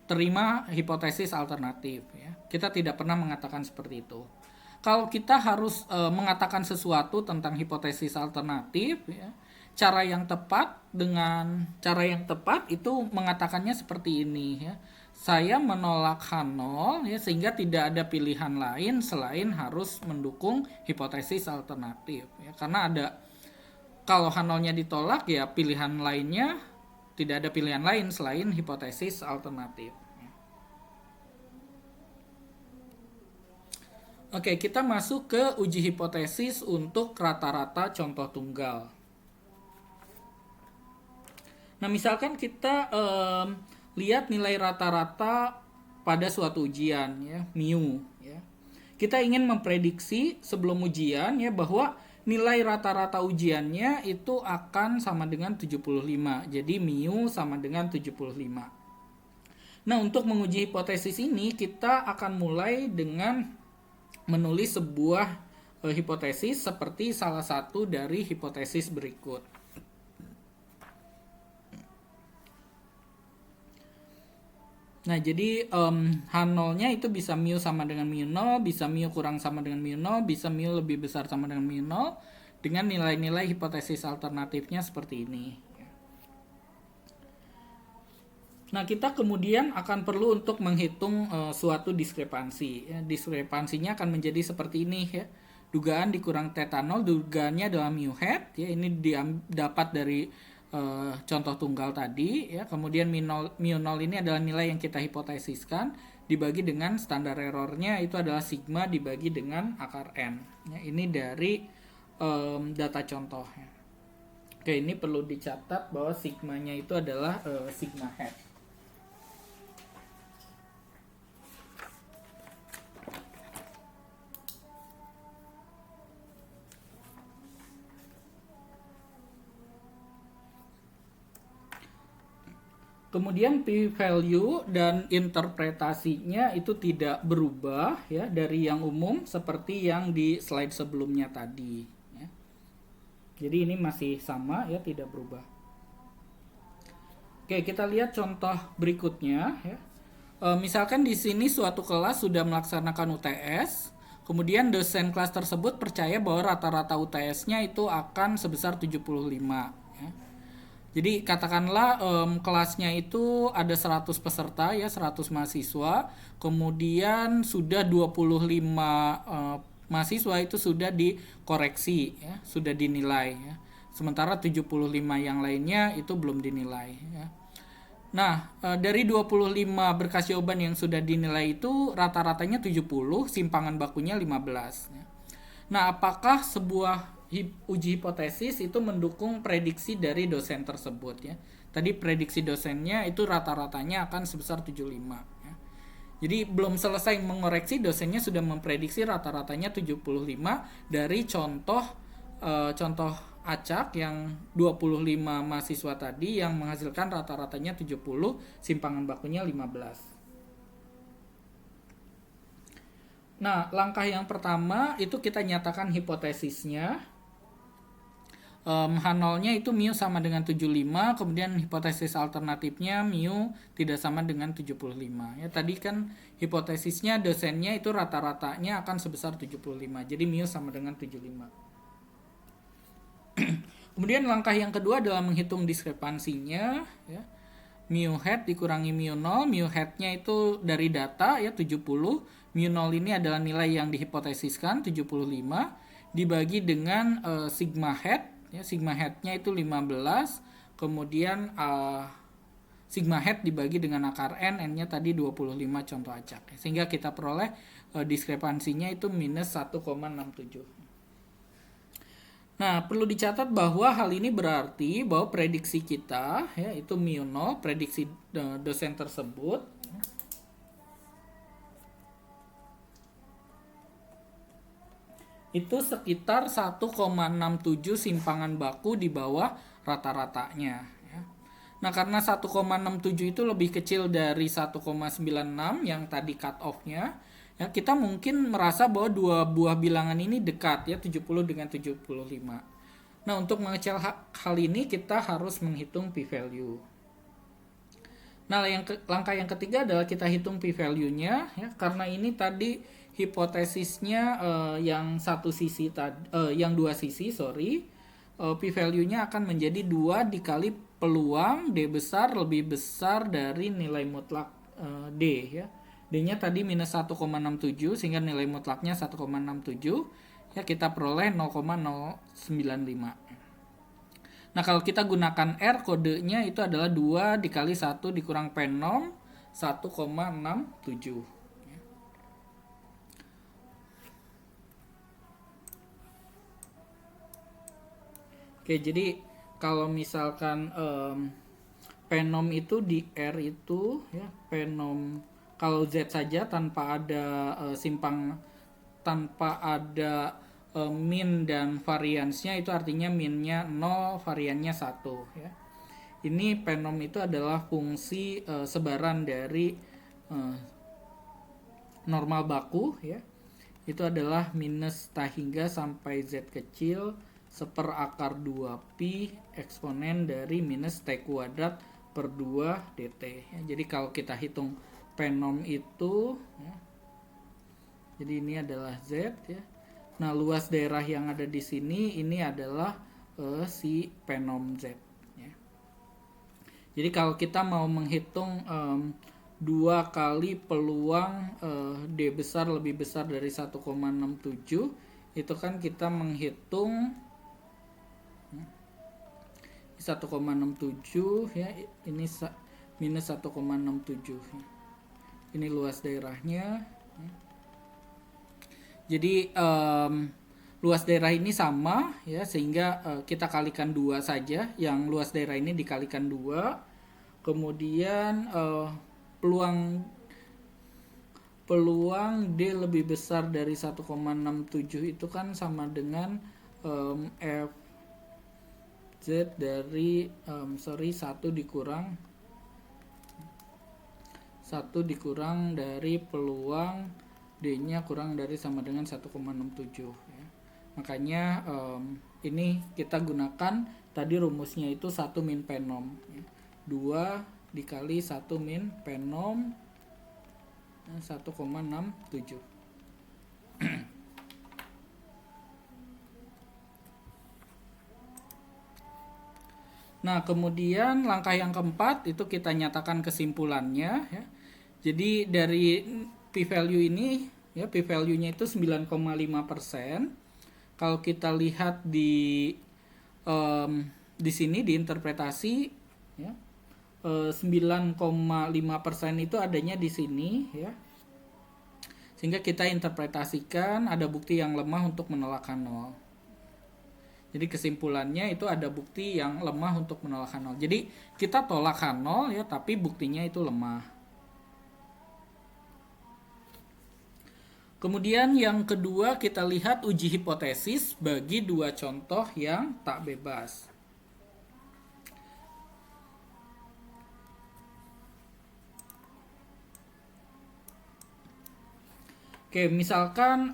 terima hipotesis alternatif ya. Kita tidak pernah mengatakan seperti itu. Kalau kita harus mengatakan sesuatu tentang hipotesis alternatif ya, cara yang tepat itu mengatakannya seperti ini ya. Saya menolak H0 ya, sehingga tidak ada pilihan lain selain harus mendukung hipotesis alternatif ya. Karena kalau H0-nya ditolak ya pilihan lainnya, tidak ada pilihan lain selain hipotesis alternatif. Oke, kita masuk ke uji hipotesis untuk rata-rata contoh tunggal. Nah, misalkan kita lihat nilai rata-rata pada suatu ujian ya, mu ya. Kita ingin memprediksi sebelum ujian ya bahwa nilai rata-rata ujiannya itu akan sama dengan 75. Jadi mu sama dengan 75. Nah, untuk menguji hipotesis ini kita akan mulai dengan menulis sebuah hipotesis seperti salah satu dari hipotesis berikut. Nah, jadi H0-nya itu bisa mu sama dengan mu 0, bisa mu kurang sama dengan mu 0, bisa mu lebih besar sama dengan mu 0, dengan nilai-nilai hipotesis alternatifnya seperti ini. Nah, kita kemudian akan perlu untuk menghitung suatu diskrepansi. Ya. Diskrepansinya akan menjadi seperti ini ya. Dugaan dikurang theta 0, dugaannya adalah mu hat ya. Ini dapat dari contoh tunggal tadi ya. Kemudian mu 0 ini adalah nilai yang kita hipotesiskan dibagi dengan standar errornya itu adalah sigma dibagi dengan akar n. Ya, ini dari data contoh ya. Oke, ini perlu dicatat bahwa sigmanya itu adalah sigma hat. Kemudian p-value dan interpretasinya itu tidak berubah ya dari yang umum seperti yang di slide sebelumnya tadi. Ya. Jadi ini masih sama ya, tidak berubah. Oke, kita lihat contoh berikutnya ya. Misalkan di sini suatu kelas sudah melaksanakan UTS, kemudian dosen kelas tersebut percaya bahwa rata-rata UTS-nya itu akan sebesar 75 ya. Jadi katakanlah kelasnya itu ada 100 peserta ya, 100 mahasiswa, kemudian sudah 25 mahasiswa itu sudah dikoreksi ya, sudah dinilai ya. Sementara 75 yang lainnya itu belum dinilai ya. Nah, dari 25 berkas jawaban yang sudah dinilai itu rata-ratanya 70, simpangan bakunya 15 ya. Nah, apakah sebuah uji hipotesis itu mendukung prediksi dari dosen tersebut ya. Tadi prediksi dosennya itu rata-ratanya akan sebesar 75 ya. Jadi belum selesai mengoreksi, dosennya sudah memprediksi rata-ratanya 75 dari contoh acak yang 25 mahasiswa tadi yang menghasilkan rata-ratanya 70, simpangan bakunya 15. Nah, langkah yang pertama itu kita nyatakan hipotesisnya. H0-nya itu mu sama dengan 75, kemudian hipotesis alternatifnya mu tidak sama dengan 75. Ya, tadi kan hipotesisnya dosennya itu rata-ratanya akan sebesar 75. Jadi mu sama dengan 75. Kemudian langkah yang kedua adalah menghitung diskrepansinya ya. Mu hat dikurangi mu 0, mu hat-nya itu dari data ya 70, mu 0 ini adalah nilai yang dihipotesiskan 75 dibagi dengan sigma hat ya, sigma hat-nya itu 15, kemudian sigma hat dibagi dengan akar n, n-nya tadi 25 contoh acak. Sehingga kita peroleh diskrepansinya itu minus 1,67. Nah, perlu dicatat bahwa hal ini berarti bahwa prediksi kita ya itu mu 0, prediksi dosen tersebut itu sekitar 1,67 simpangan baku di bawah rata-ratanya ya. Nah, karena 1,67 itu lebih kecil dari 1,96 yang tadi cut off-nya ya, kita mungkin merasa bahwa dua buah bilangan ini dekat ya, 70 dengan 75. Nah, untuk mengecil hal ini kita harus menghitung p-value. Nah, langkah yang ketiga adalah kita hitung p-value-nya ya, karena ini tadi hipotesisnya yang dua sisi p-value-nya akan menjadi 2 dikali peluang D besar lebih besar dari nilai mutlak D ya. D-nya tadi minus 1,67 sehingga nilai mutlaknya 1,67 ya, kita peroleh 0,095. Nah, kalau kita gunakan R, kodenya itu adalah 2 dikali 1 dikurang P0 1,67. Oke, jadi kalau misalkan P0 itu di R itu ya, P0 kalau Z saja tanpa ada tanpa ada min dan variansnya, itu artinya minnya 0, variannya 1 ya. Ini P0 itu adalah fungsi sebaran dari normal baku ya. Itu adalah minus T hingga sampai Z kecil seper akar 2pi eksponen dari minus T kuadrat per 2 dt ya. Jadi kalau kita hitung P0 itu ya, jadi ini adalah Z ya. Nah, luas daerah yang ada di sini ini adalah si P0 Z ya. Jadi kalau kita mau menghitung 2 kali peluang D besar lebih besar dari 1,67, itu kan kita menghitung 1,67 ya, ini minus 1,67. Ini luas daerahnya. Jadi luas daerah ini sama ya, sehingga kita kalikan 2 saja, yang luas daerah ini dikalikan 2. Kemudian peluang D lebih besar dari 1,67 itu kan sama dengan Z dari 1 dikurang dari peluang D-nya kurang dari sama dengan 1,67 ya. Makanya ini kita gunakan tadi rumusnya itu 1 min P0 ya. 2 dikali 1 min P0 1,67. Nah, kemudian langkah yang keempat itu kita nyatakan kesimpulannya ya. Jadi dari p-value ini ya, p-value-nya itu 9,5%. Kalau kita lihat di sini di interpretasi ya, 9,5% itu adanya di sini ya. Sehingga kita interpretasikan ada bukti yang lemah untuk menolak H0. Jadi kesimpulannya itu ada bukti yang lemah untuk menolak H0. Jadi kita tolak H0 ya, tapi buktinya itu lemah. Kemudian yang kedua kita lihat uji hipotesis bagi 2 contoh yang tak bebas. Oke, misalkan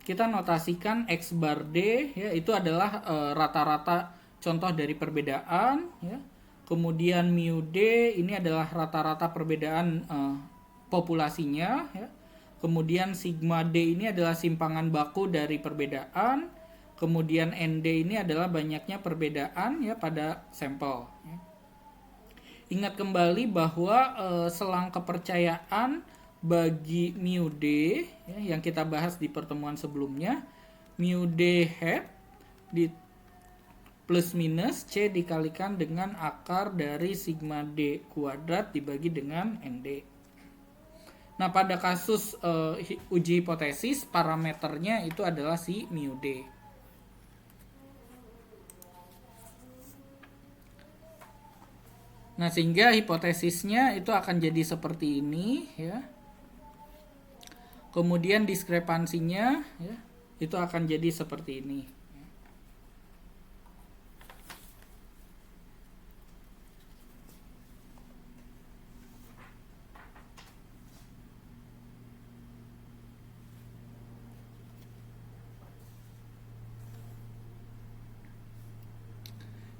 kita notasikan X bar D ya, itu adalah rata-rata contoh dari perbedaan ya. Kemudian mu D ini adalah rata-rata perbedaan populasinya ya. Kemudian sigma D ini adalah simpangan baku dari perbedaan. Kemudian ND ini adalah banyaknya perbedaan ya pada sampel ya. Ingat kembali bahwa selang kepercayaan bagi mu D ya, yang kita bahas di pertemuan sebelumnya, mu D hat di plus minus C dikalikan dengan akar dari sigma D kuadrat dibagi dengan ND. Nah, pada kasus uji hipotesis parameternya itu adalah si mu D. Nah, sehingga hipotesisnya itu akan jadi seperti ini ya. Kemudian diskrepansinya ya, itu akan jadi seperti ini.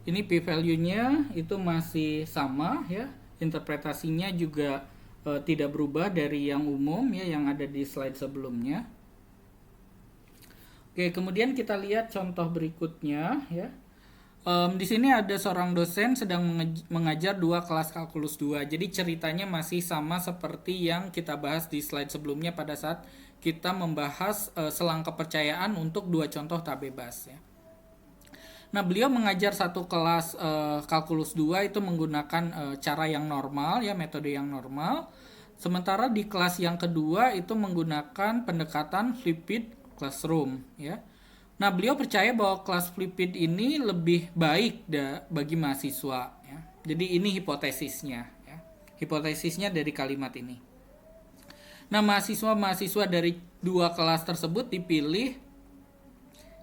Ini p-value-nya itu masih sama ya. Interpretasinya juga tidak berubah dari yang umum ya, yang ada di slide sebelumnya. Oke, kemudian kita lihat contoh berikutnya ya. Di sini ada seorang dosen sedang mengajar 2 kelas kalkulus 2. Jadi ceritanya masih sama seperti yang kita bahas di slide sebelumnya pada saat kita membahas selang kepercayaan untuk 2 contoh tak bebas ya. Nah, beliau mengajar 1 kelas kalkulus 2 itu menggunakan cara yang normal ya, metode yang normal. Sementara di kelas yang kedua itu menggunakan pendekatan flipped classroom ya. Nah, beliau percaya bahwa kelas flipped ini lebih baik bagi mahasiswa ya. Jadi ini hipotesisnya ya. Hipotesisnya dari kalimat ini. Nah, mahasiswa dari 2 kelas tersebut dipilih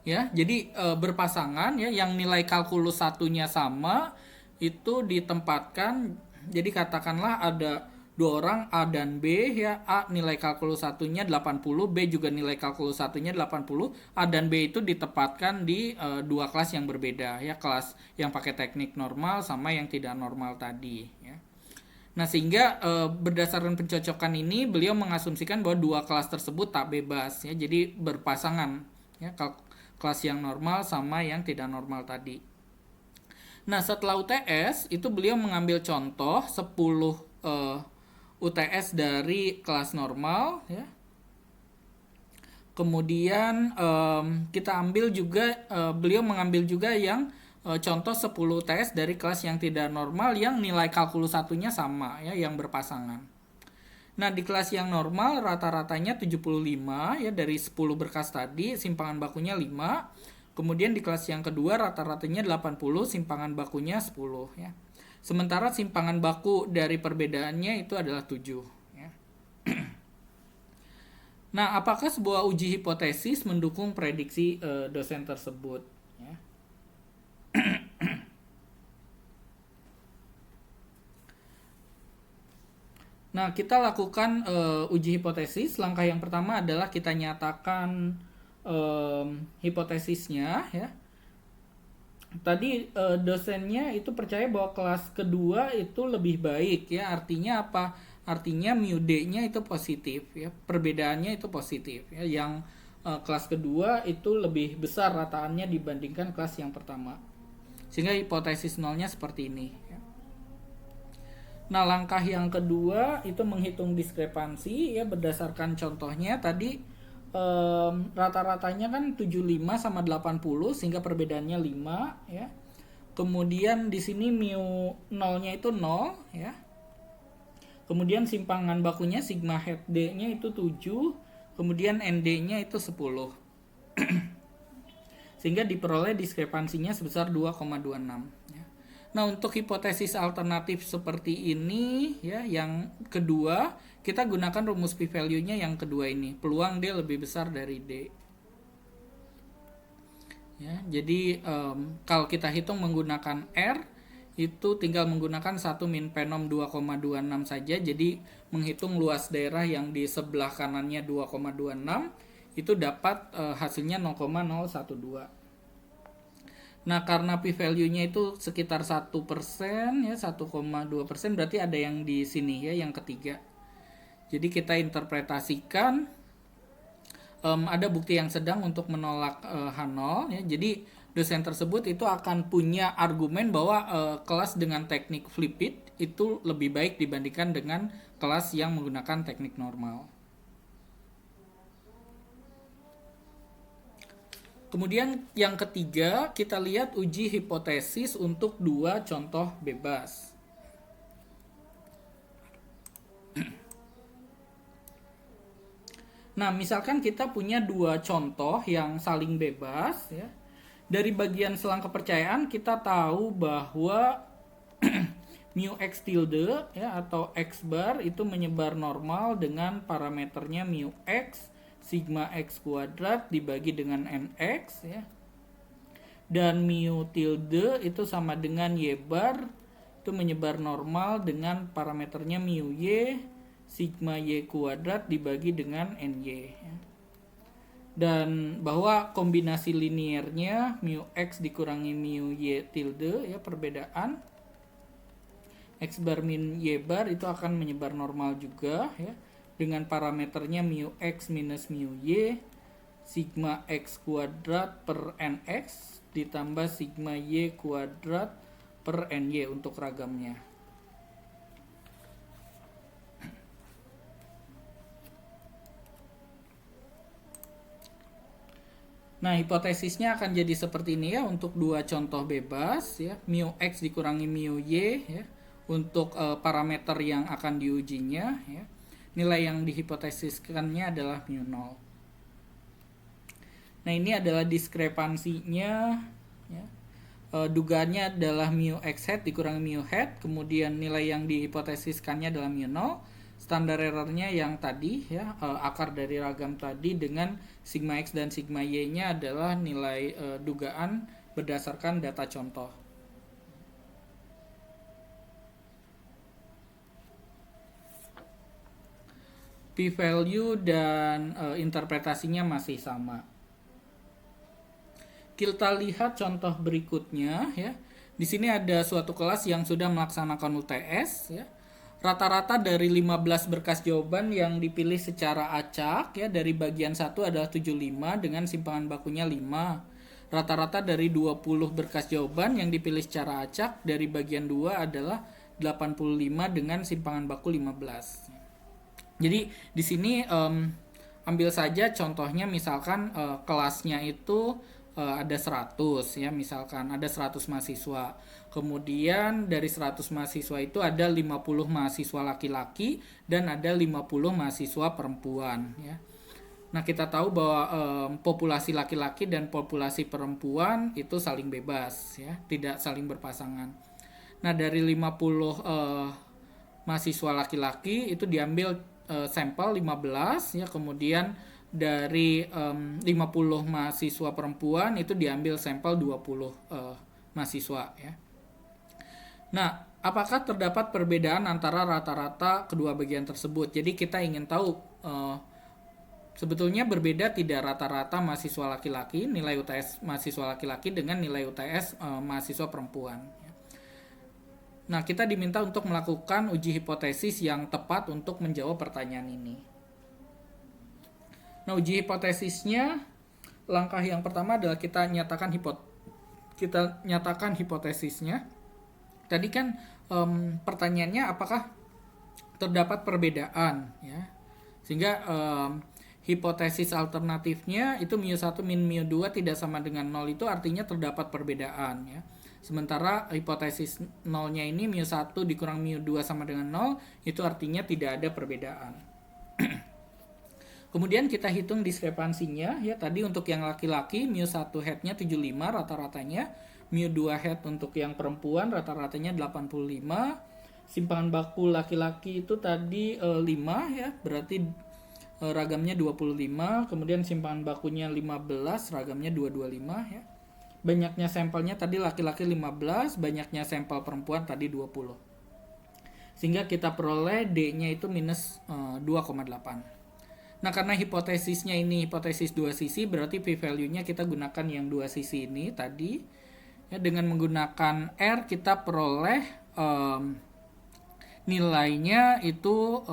ya, jadi berpasangan ya, yang nilai kalkulus 1-nya sama itu ditempatkan. Jadi katakanlah ada 2 orang A dan B ya. A nilai kalkulus 1-nya 80, B juga nilai kalkulus 1-nya 80. A dan B itu ditempatkan di 2 kelas yang berbeda ya, kelas yang pakai teknik normal sama yang tidak normal tadi ya. Nah, sehingga berdasarkan pencocokan ini beliau mengasumsikan bahwa 2 kelas tersebut tak bebas ya. Jadi berpasangan ya, kelas yang normal sama yang tidak normal tadi. Nah, setelah UTS itu beliau mengambil contoh 10 UTS dari kelas normal ya. Kemudian kita ambil juga beliau mengambil juga yang contoh 10 UTS dari kelas yang tidak normal yang nilai kalkulus satunya sama ya, yang berpasangan. Nah, di kelas yang normal rata-ratanya 75 ya, dari 10 berkas tadi simpangan bakunya 5. Kemudian di kelas yang kedua rata-ratanya 80, simpangan bakunya 10 ya. Sementara simpangan baku dari perbedaannya itu adalah 7 ya. Nah, apakah sebuah uji hipotesis mendukung prediksi dosen tersebut ya? Nah, kita lakukan uji hipotesis. Langkah yang pertama adalah kita nyatakan hipotesisnya ya. Tadi dosennya itu percaya bahwa kelas kedua itu lebih baik ya. Artinya apa? Artinya mu D-nya itu positif ya. Perbedaannya itu positif ya. Yang kelas kedua itu lebih besar rataannya dibandingkan kelas yang pertama. Sehingga hipotesis nolnya seperti ini ya. Nah, langkah yang kedua itu menghitung diskrepansi ya, berdasarkan contohnya tadi rata-ratanya kan 75 sama 80 sehingga perbedaannya 5 ya. Kemudian di sini mu nolnya itu 0 ya. Kemudian simpangan bakunya sigma head D-nya itu 7, kemudian ND-nya itu 10. Sehingga diperoleh diskrepansinya sebesar 2,26 ya. Nah, untuk hipotesis alternatif seperti ini ya, yang kedua kita gunakan rumus p-value-nya yang kedua ini. Peluang D lebih besar dari D. Ya, jadi kalau kita hitung menggunakan R itu tinggal menggunakan 1 min penom 2,26 saja. Jadi menghitung luas daerah yang di sebelah kanannya 2,26 itu dapat hasilnya 0,012. Nah, karena p-value-nya itu sekitar 1% ya, 1,2%, berarti ada yang di sini ya, yang ketiga. Jadi kita interpretasikan ada bukti yang sedang untuk menolak H0 ya. Jadi dosen tersebut itu akan punya argumen bahwa kelas dengan teknik flip-it itu lebih baik dibandingkan dengan kelas yang menggunakan teknik normal. Kemudian yang ketiga, kita lihat uji hipotesis untuk dua contoh bebas. Nah, misalkan kita punya dua contoh yang saling bebas ya. Dari bagian selang kepercayaan kita tahu bahwa mu x tilde ya, atau x bar itu menyebar normal dengan parameternya mu x sigma x kuadrat dibagi dengan nx ya. Dan mu tilde itu sama dengan y bar itu menyebar normal dengan parameternya mu y sigma y kuadrat dibagi dengan ny ya. Dan bahwa kombinasi linearnya mu x dikurangi mu y tilde ya, perbedaan x bar min y bar itu akan menyebar normal juga ya, dengan parameternya mu x minus mu y sigma x kuadrat per nx ditambah sigma y kuadrat per ny untuk ragamnya. Nah, hipotesisnya akan jadi seperti ini ya untuk dua contoh bebas ya, mu x dikurangi mu y ya, untuk parameter yang akan diujinya ya. Nilai yang dihipotesiskannya adalah mu 0. Nah, ini adalah diskrepansinya ya. Dugaannya adalah mu x hat dikurangi mu hat, kemudian nilai yang dihipotesiskannya adalah mu 0. Standar errornya yang tadi ya, akar dari ragam tadi dengan sigma x dan sigma y-nya adalah nilai dugaan berdasarkan data contoh. P-value dan interpretasinya masih sama. Kita lihat contoh berikutnya ya. Di sini ada suatu kelas yang sudah melaksanakan UTS ya. Rata-rata dari 15 berkas jawaban yang dipilih secara acak ya, dari bagian 1 adalah 75 dengan simpangan bakunya 5. rata-rata dari 20 berkas jawaban yang dipilih secara acak dari bagian 2 adalah 85 dengan simpangan baku 15. Jadi di sini ambil saja contohnya, misalkan kelasnya itu ada 100 ya, misalkan ada 100 mahasiswa. Kemudian dari 100 mahasiswa itu ada 50 mahasiswa laki-laki dan ada 50 mahasiswa perempuan ya. Nah, kita tahu bahwa populasi laki-laki dan populasi perempuan itu saling bebas ya, tidak saling berpasangan. Nah, dari 50 mahasiswa laki-laki itu diambil sampel 15 ya, kemudian dari 50 mahasiswa perempuan itu diambil sampel 20 mahasiswa ya. Nah, apakah terdapat perbedaan antara rata-rata kedua bagian tersebut? Jadi kita ingin tahu sebetulnya berbeda tidak rata-rata mahasiswa laki-laki, nilai UTS mahasiswa laki-laki dengan nilai UTS mahasiswa perempuan. Nah, kita diminta untuk melakukan uji hipotesis yang tepat untuk menjawab pertanyaan ini. Nah, uji hipotesisnya, langkah yang pertama adalah kita nyatakan hipotesisnya. Tadi kan pertanyaannya apakah terdapat perbedaan ya. Sehingga hipotesis alternatifnya itu mu1 min mu2 tidak sama dengan 0, itu artinya terdapat perbedaan ya. Sementara hipotesis nolnya ini mu1 dikurang mu2 sama dengan 0, itu artinya tidak ada perbedaan. Kemudian kita hitung diskrepansinya ya. Tadi untuk yang laki-laki mu1 headnya 75 rata-ratanya, mu2 head untuk yang perempuan rata-ratanya 85. Simpangan baku laki-laki itu tadi 5 ya, berarti ragamnya 25, kemudian simpangan bakunya 15, ragamnya 225 ya. Banyaknya sampelnya tadi laki-laki 15, banyaknya sampel perempuan tadi 20. Sehingga kita peroleh D-nya itu minus 2,8. Nah, karena hipotesisnya ini hipotesis dua sisi, berarti p-value-nya kita gunakan yang dua sisi ini tadi. Ya, dengan menggunakan R kita peroleh nilainya itu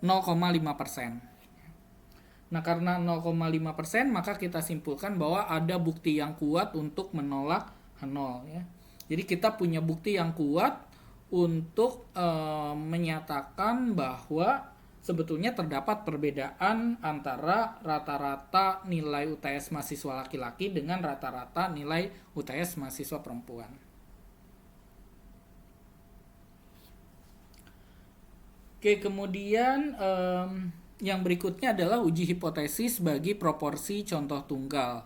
0,5%. Nah, karena 0,5% maka kita simpulkan bahwa ada bukti yang kuat untuk menolak H0 ya. Jadi kita punya bukti yang kuat untuk menyatakan bahwa sebetulnya terdapat perbedaan antara rata-rata nilai UTS mahasiswa laki-laki dengan rata-rata nilai UTS mahasiswa perempuan. Oke, kemudian yang berikutnya adalah uji hipotesis bagi proporsi contoh tunggal.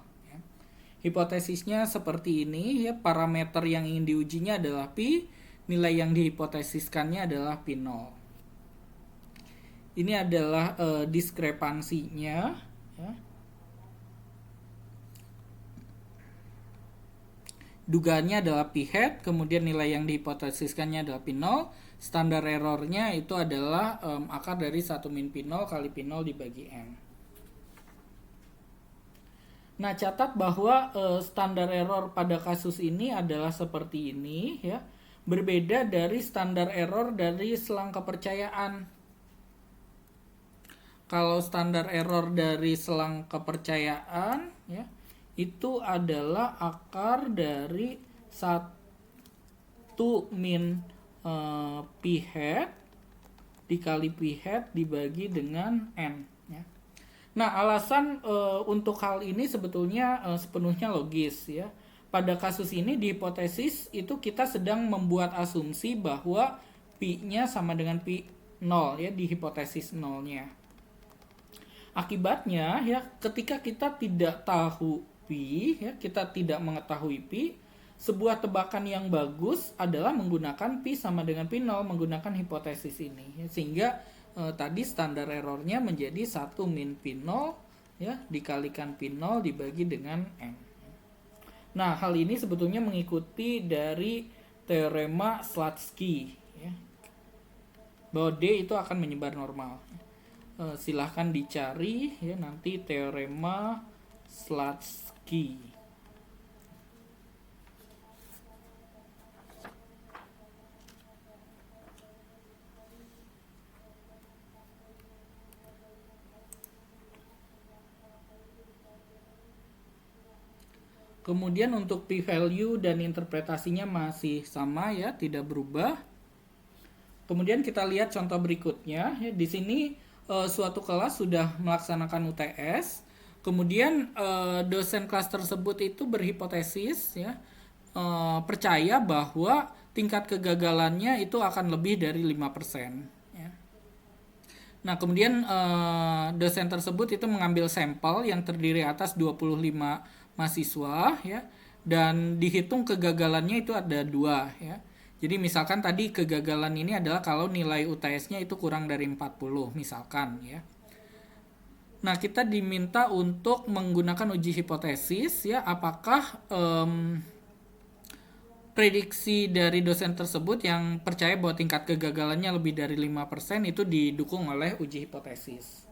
Hipotesisnya seperti ini ya, parameter yang ingin diujinya adalah pi, nilai yang dihipotesiskannya adalah pi0. Ini adalah diskrepansinya ya. Dugaannya adalah pi hat, kemudian nilai yang dihipotesiskannya adalah pi0. Standar errornya itu adalah akar dari 1 min pi0 kali pi0 dibagi n. Nah, catat bahwa standar error pada kasus ini adalah seperti ini ya. Berbeda dari standar error dari selang kepercayaan. Kalau standar error dari selang kepercayaan ya, itu adalah akar dari 1 min pi hat dikali pi hat dibagi dengan n ya. Nah, alasan untuk hal ini sebetulnya sepenuhnya logis ya. Pada kasus ini di hipotesis itu kita sedang membuat asumsi bahwa pi-nya sama dengan pi 0 ya, di hipotesis 0-nya. Akibatnya ya, ketika kita tidak tahu pi ya, kita tidak mengetahui pi, sebuah tebakan yang bagus adalah menggunakan pi sama dengan pi 0, menggunakan hipotesis ini ya. Sehingga tadi standar errornya menjadi 1 min pi 0 ya, dikalikan pi 0 dibagi dengan n. Nah, hal ini sebetulnya mengikuti dari teorema Slutsky ya, bahwa D itu akan menyebar normal. Silahkan dicari ya nanti teorema Slutsky. Kemudian untuk p-value dan interpretasinya masih sama ya, tidak berubah. Kemudian kita lihat contoh berikutnya ya. Di sini suatu kelas sudah melaksanakan UTS. Kemudian dosen kelas tersebut itu berhipotesis ya, percaya bahwa tingkat kegagalannya itu akan lebih dari 5%. Ya. Nah, kemudian dosen tersebut itu mengambil sampel yang terdiri atas 25 mahasiswa ya, dan dihitung kegagalannya itu ada 2 ya. Jadi misalkan tadi kegagalan ini adalah kalau nilai UTS-nya itu kurang dari 40 misalkan ya. Nah, kita diminta untuk menggunakan uji hipotesis ya, apakah prediksi dari dosen tersebut yang percaya bahwa tingkat kegagalannya lebih dari 5% itu didukung oleh uji hipotesis.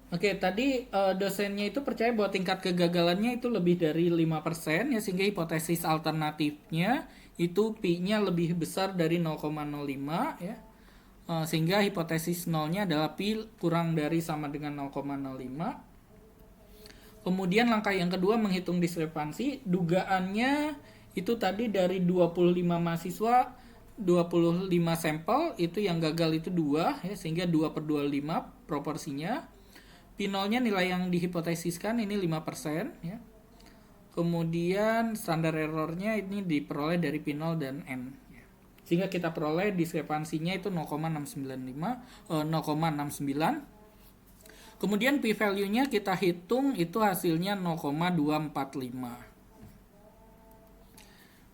Oke, tadi dosennya itu percaya bahwa tingkat kegagalannya itu lebih dari 5% ya, sehingga hipotesis alternatifnya itu Pi-nya lebih besar dari 0,05 ya. Sehingga hipotesis nolnya adalah Pi kurang dari sama dengan 0,05. Kemudian langkah yang kedua menghitung diskrepansi. Dugaannya itu tadi dari 25 mahasiswa, 25 sampel itu yang gagal itu 2 ya, sehingga 2/25 proporsinya. P0-nya nilai yang dihipotesiskan ini 5% ya. Kemudian standar errornya ini diperoleh dari P0 dan N ya. Sehingga kita peroleh diskrepansinya itu 0,69. Kemudian p-value-nya kita hitung itu hasilnya 0,245.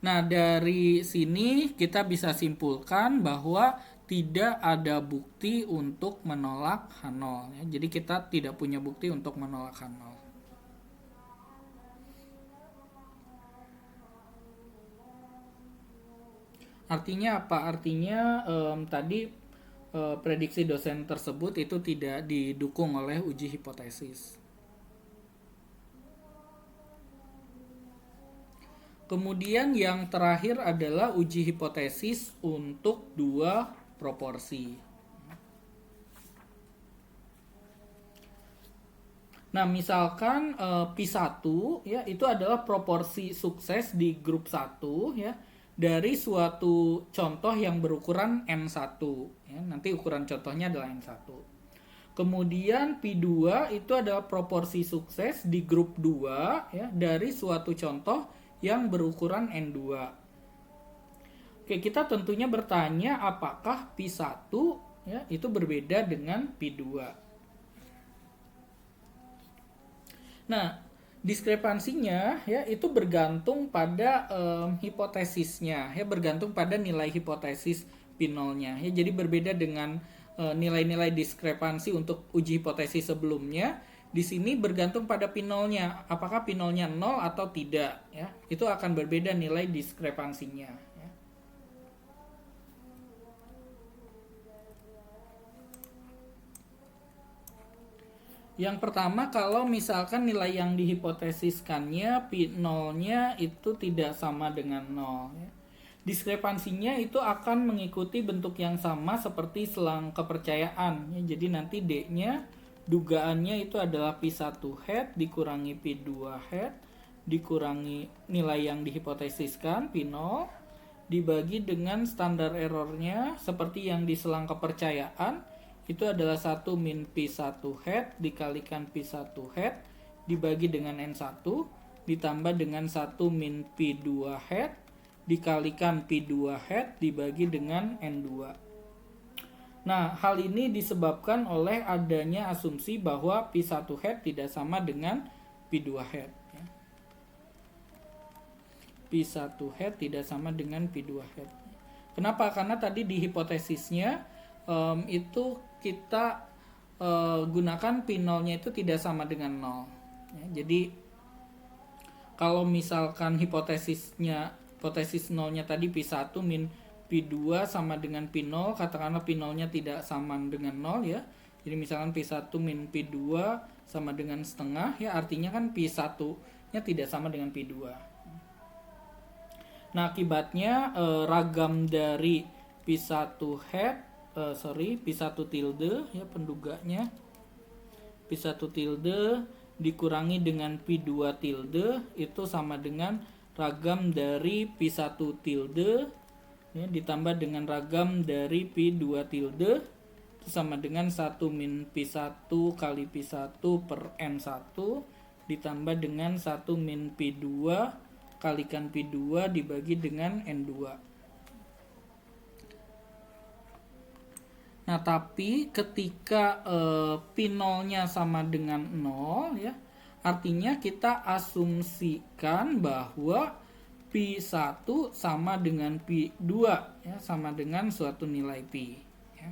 Nah, dari sini kita bisa simpulkan bahwa tidak ada bukti untuk menolak H0 ya. Jadi kita tidak punya bukti untuk menolak H0. Artinya apa? Artinya tadi prediksi dosen tersebut itu tidak didukung oleh uji hipotesis. Kemudian yang terakhir adalah uji hipotesis untuk 2 proporsi. Nah, misalkan P1 ya itu adalah proporsi sukses di grup 1 ya dari suatu contoh yang berukuran N1 ya. Nanti ukuran contohnya adalah N1. Kemudian P2 itu adalah proporsi sukses di grup 2 ya dari suatu contoh yang berukuran N2. Oke, kita tentunya bertanya apakah P1 ya itu berbeda dengan P2. Nah, diskrepansinya ya itu bergantung pada hipotesisnya ya, bergantung pada nilai hipotesis P0-nya ya. Jadi berbeda dengan nilai-nilai diskrepansi untuk uji hipotesis sebelumnya. Di sini bergantung pada P0-nya, apakah P0-nya 0 atau tidak ya. Itu akan berbeda nilai diskrepansinya. Yang pertama, kalau misalkan nilai yang dihipotesiskannya P0-nya itu tidak sama dengan 0 ya. Diskrepansinya itu akan mengikuti bentuk yang sama seperti selang kepercayaan ya. Jadi nanti D-nya dugaannya itu adalah P1 hat dikurangi P2 hat dikurangi nilai yang dihipotesiskan P0 dibagi dengan standar errornya seperti yang di selang kepercayaan itu adalah 1 min P1 hat dikalikan P1 hat dibagi dengan N1 ditambah dengan 1 min P2 hat dikalikan P2 hat dibagi dengan N2. Nah, hal ini disebabkan oleh adanya asumsi bahwa P1 hat tidak sama dengan P2 hat. P1 hat tidak sama dengan P2 hat. Kenapa? Karena tadi di hipotesisnya itu kita gunakan P0-nya itu tidak sama dengan 0 ya, jadi kalau misalkan hipotesis 0-nya tadi P1 min P2 sama dengan P0, katakanlah P0-nya tidak sama dengan 0 ya, jadi misalkan P1 min P2 sama dengan setengah ya, artinya kan P1-nya tidak sama dengan P2. Nah, akibatnya ragam dari P1 hat P1 tilde ya penduganya P1 tilde dikurangi dengan P2 tilde itu sama dengan ragam dari P1 tilde ya, ditambah dengan ragam dari P2 tilde itu sama dengan 1 min P1 kali P1 per N1 ditambah dengan 1 min P2 kalikan P2 dibagi dengan N2. Nah, tapi ketika P0-nya sama dengan 0 ya, artinya kita asumsikan bahwa P1 sama dengan P2 ya, sama dengan suatu nilai P ya.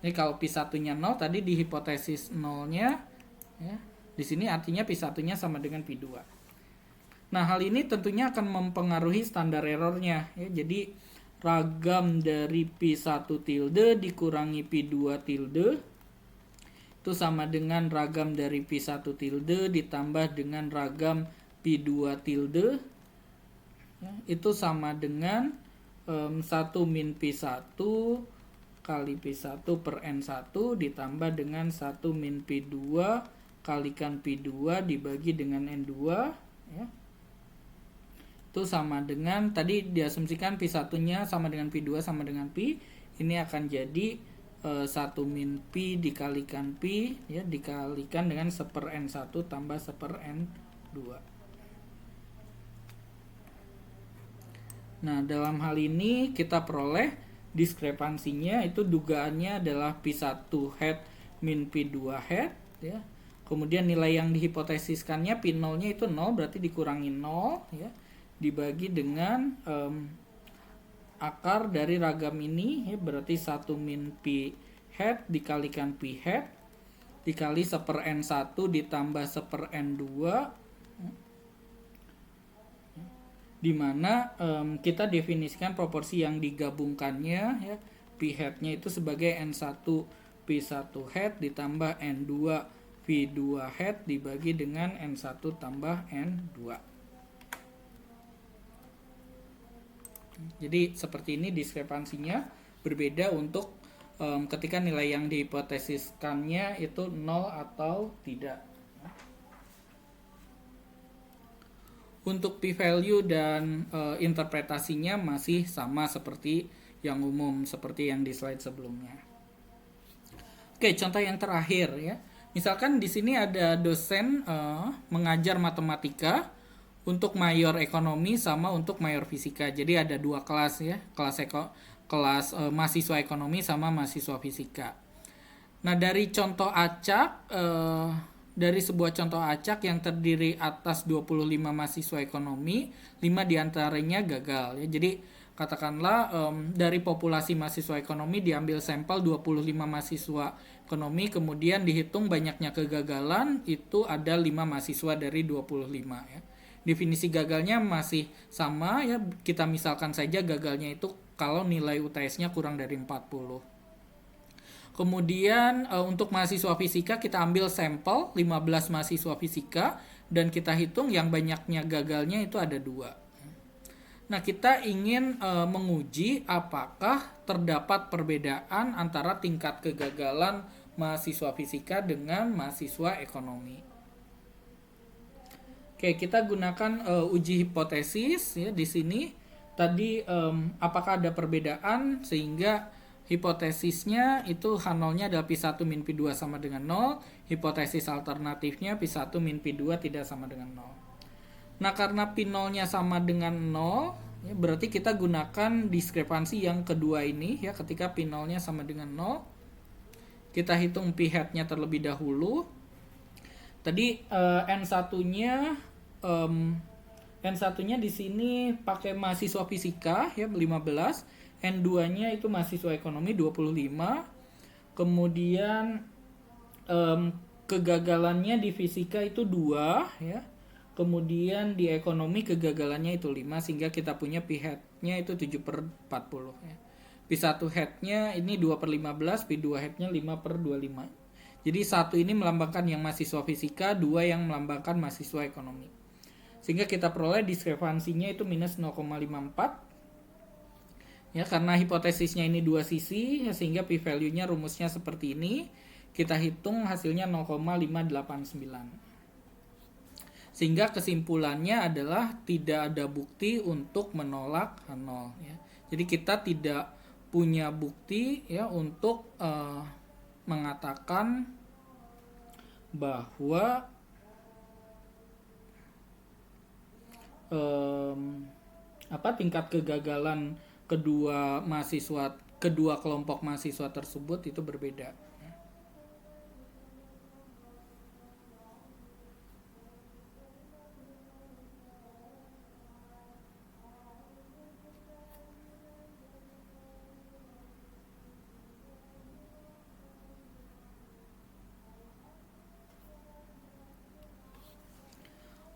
Jadi kalau P1-nya 0 tadi di hipotesis 0-nya ya, di sini artinya P1-nya sama dengan P2. Nah, hal ini tentunya akan mempengaruhi standar errornya ya. Jadi ragam dari P1 tilde dikurangi P2 tilde itu sama dengan ragam dari P1 tilde ditambah dengan ragam P2 tilde ya, itu sama dengan 1 min P1 kali P1 per N1 ditambah dengan 1 min P2 kalikan P2 dibagi dengan N2 ya. Itu sama dengan tadi diasumsikan P1-nya sama dengan P2 sama dengan P, ini akan jadi 1 min P dikalikan P ya, dikalikan dengan 1 per N1 tambah 1 per N2. Nah, dalam hal ini kita peroleh diskrepansinya itu dugaannya adalah P1 head min P2 head ya. Kemudian nilai yang dihipotesiskannya P0-nya itu 0 berarti dikurangi 0 ya. Dibagi dengan akar dari ragam ini ya, berarti 1 min P head dikalikan P head dikali 1 per N1 ditambah 1 per N2 dimana kita definisikan proporsi yang digabungkannya ya, P head-nya itu sebagai N1 P1 head ditambah N2 P2 head dibagi dengan N1 tambah N2. Jadi seperti ini diskrepansinya berbeda untuk ketika nilai yang dihipotesiskannya itu 0 atau tidak. Untuk p-value dan interpretasinya masih sama seperti yang umum, seperti yang di slide sebelumnya. Oke, contoh yang terakhir ya. Misalkan di sini ada dosen mengajar matematika untuk mayor ekonomi sama untuk mayor fisika. Jadi ada dua kelas ya, kelas mahasiswa ekonomi sama mahasiswa fisika. Nah, dari contoh acak dari sebuah contoh acak yang terdiri atas 25 mahasiswa ekonomi, 5 diantaranya gagal ya. Jadi katakanlah dari populasi mahasiswa ekonomi diambil sampel 25 mahasiswa ekonomi, kemudian dihitung banyaknya kegagalan, itu ada 5 mahasiswa dari 25 ya. Definisi gagalnya masih sama ya, kita misalkan saja gagalnya itu kalau nilai UTS-nya kurang dari 40. Kemudian untuk mahasiswa fisika kita ambil sampel 15 mahasiswa fisika dan kita hitung yang banyaknya gagalnya itu ada 2. Nah, kita ingin menguji apakah terdapat perbedaan antara tingkat kegagalan mahasiswa fisika dengan mahasiswa ekonomi. Oke, kita gunakan uji hipotesis ya di sini. Tadi apakah ada perbedaan sehingga hipotesisnya itu H0-nya adalah P1 min P2 sama dengan 0. Hipotesis alternatifnya P1 min P2 tidak sama dengan 0. Nah, karena P0-nya sama dengan 0, ya, berarti kita gunakan diskrepansi yang kedua ini ya, ketika P0-nya sama dengan 0. Kita hitung P hat-nya terlebih dahulu. Tadi N1-nya di sini pakai mahasiswa fisika ya 15, N2-nya itu mahasiswa ekonomi 25. Kemudian kegagalannya di fisika itu 2 ya. Kemudian di ekonomi kegagalannya itu 5 sehingga kita punya P hat-nya itu 7 per 40 ya. P1 hat-nya ini 2 per 15, P2 hat-nya 5 per 25. Jadi 1 ini melambangkan yang mahasiswa fisika, 2 yang melambangkan mahasiswa ekonomi. Sehingga kita peroleh diskrepansinya itu minus 0,54. Ya, karena hipotesisnya ini 2 sisi, ya, sehingga p-value-nya rumusnya seperti ini. Kita hitung hasilnya 0,589. Sehingga kesimpulannya adalah tidak ada bukti untuk menolak H0 ya. Jadi kita tidak punya bukti ya untuk mengatakan bahwa tingkat kegagalan kedua kelompok mahasiswa tersebut itu berbeda.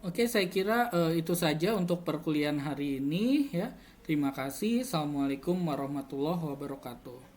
Oke, saya kira itu saja untuk perkuliahan hari ini ya. Terima kasih. Assalamualaikum warahmatullahi wabarakatuh.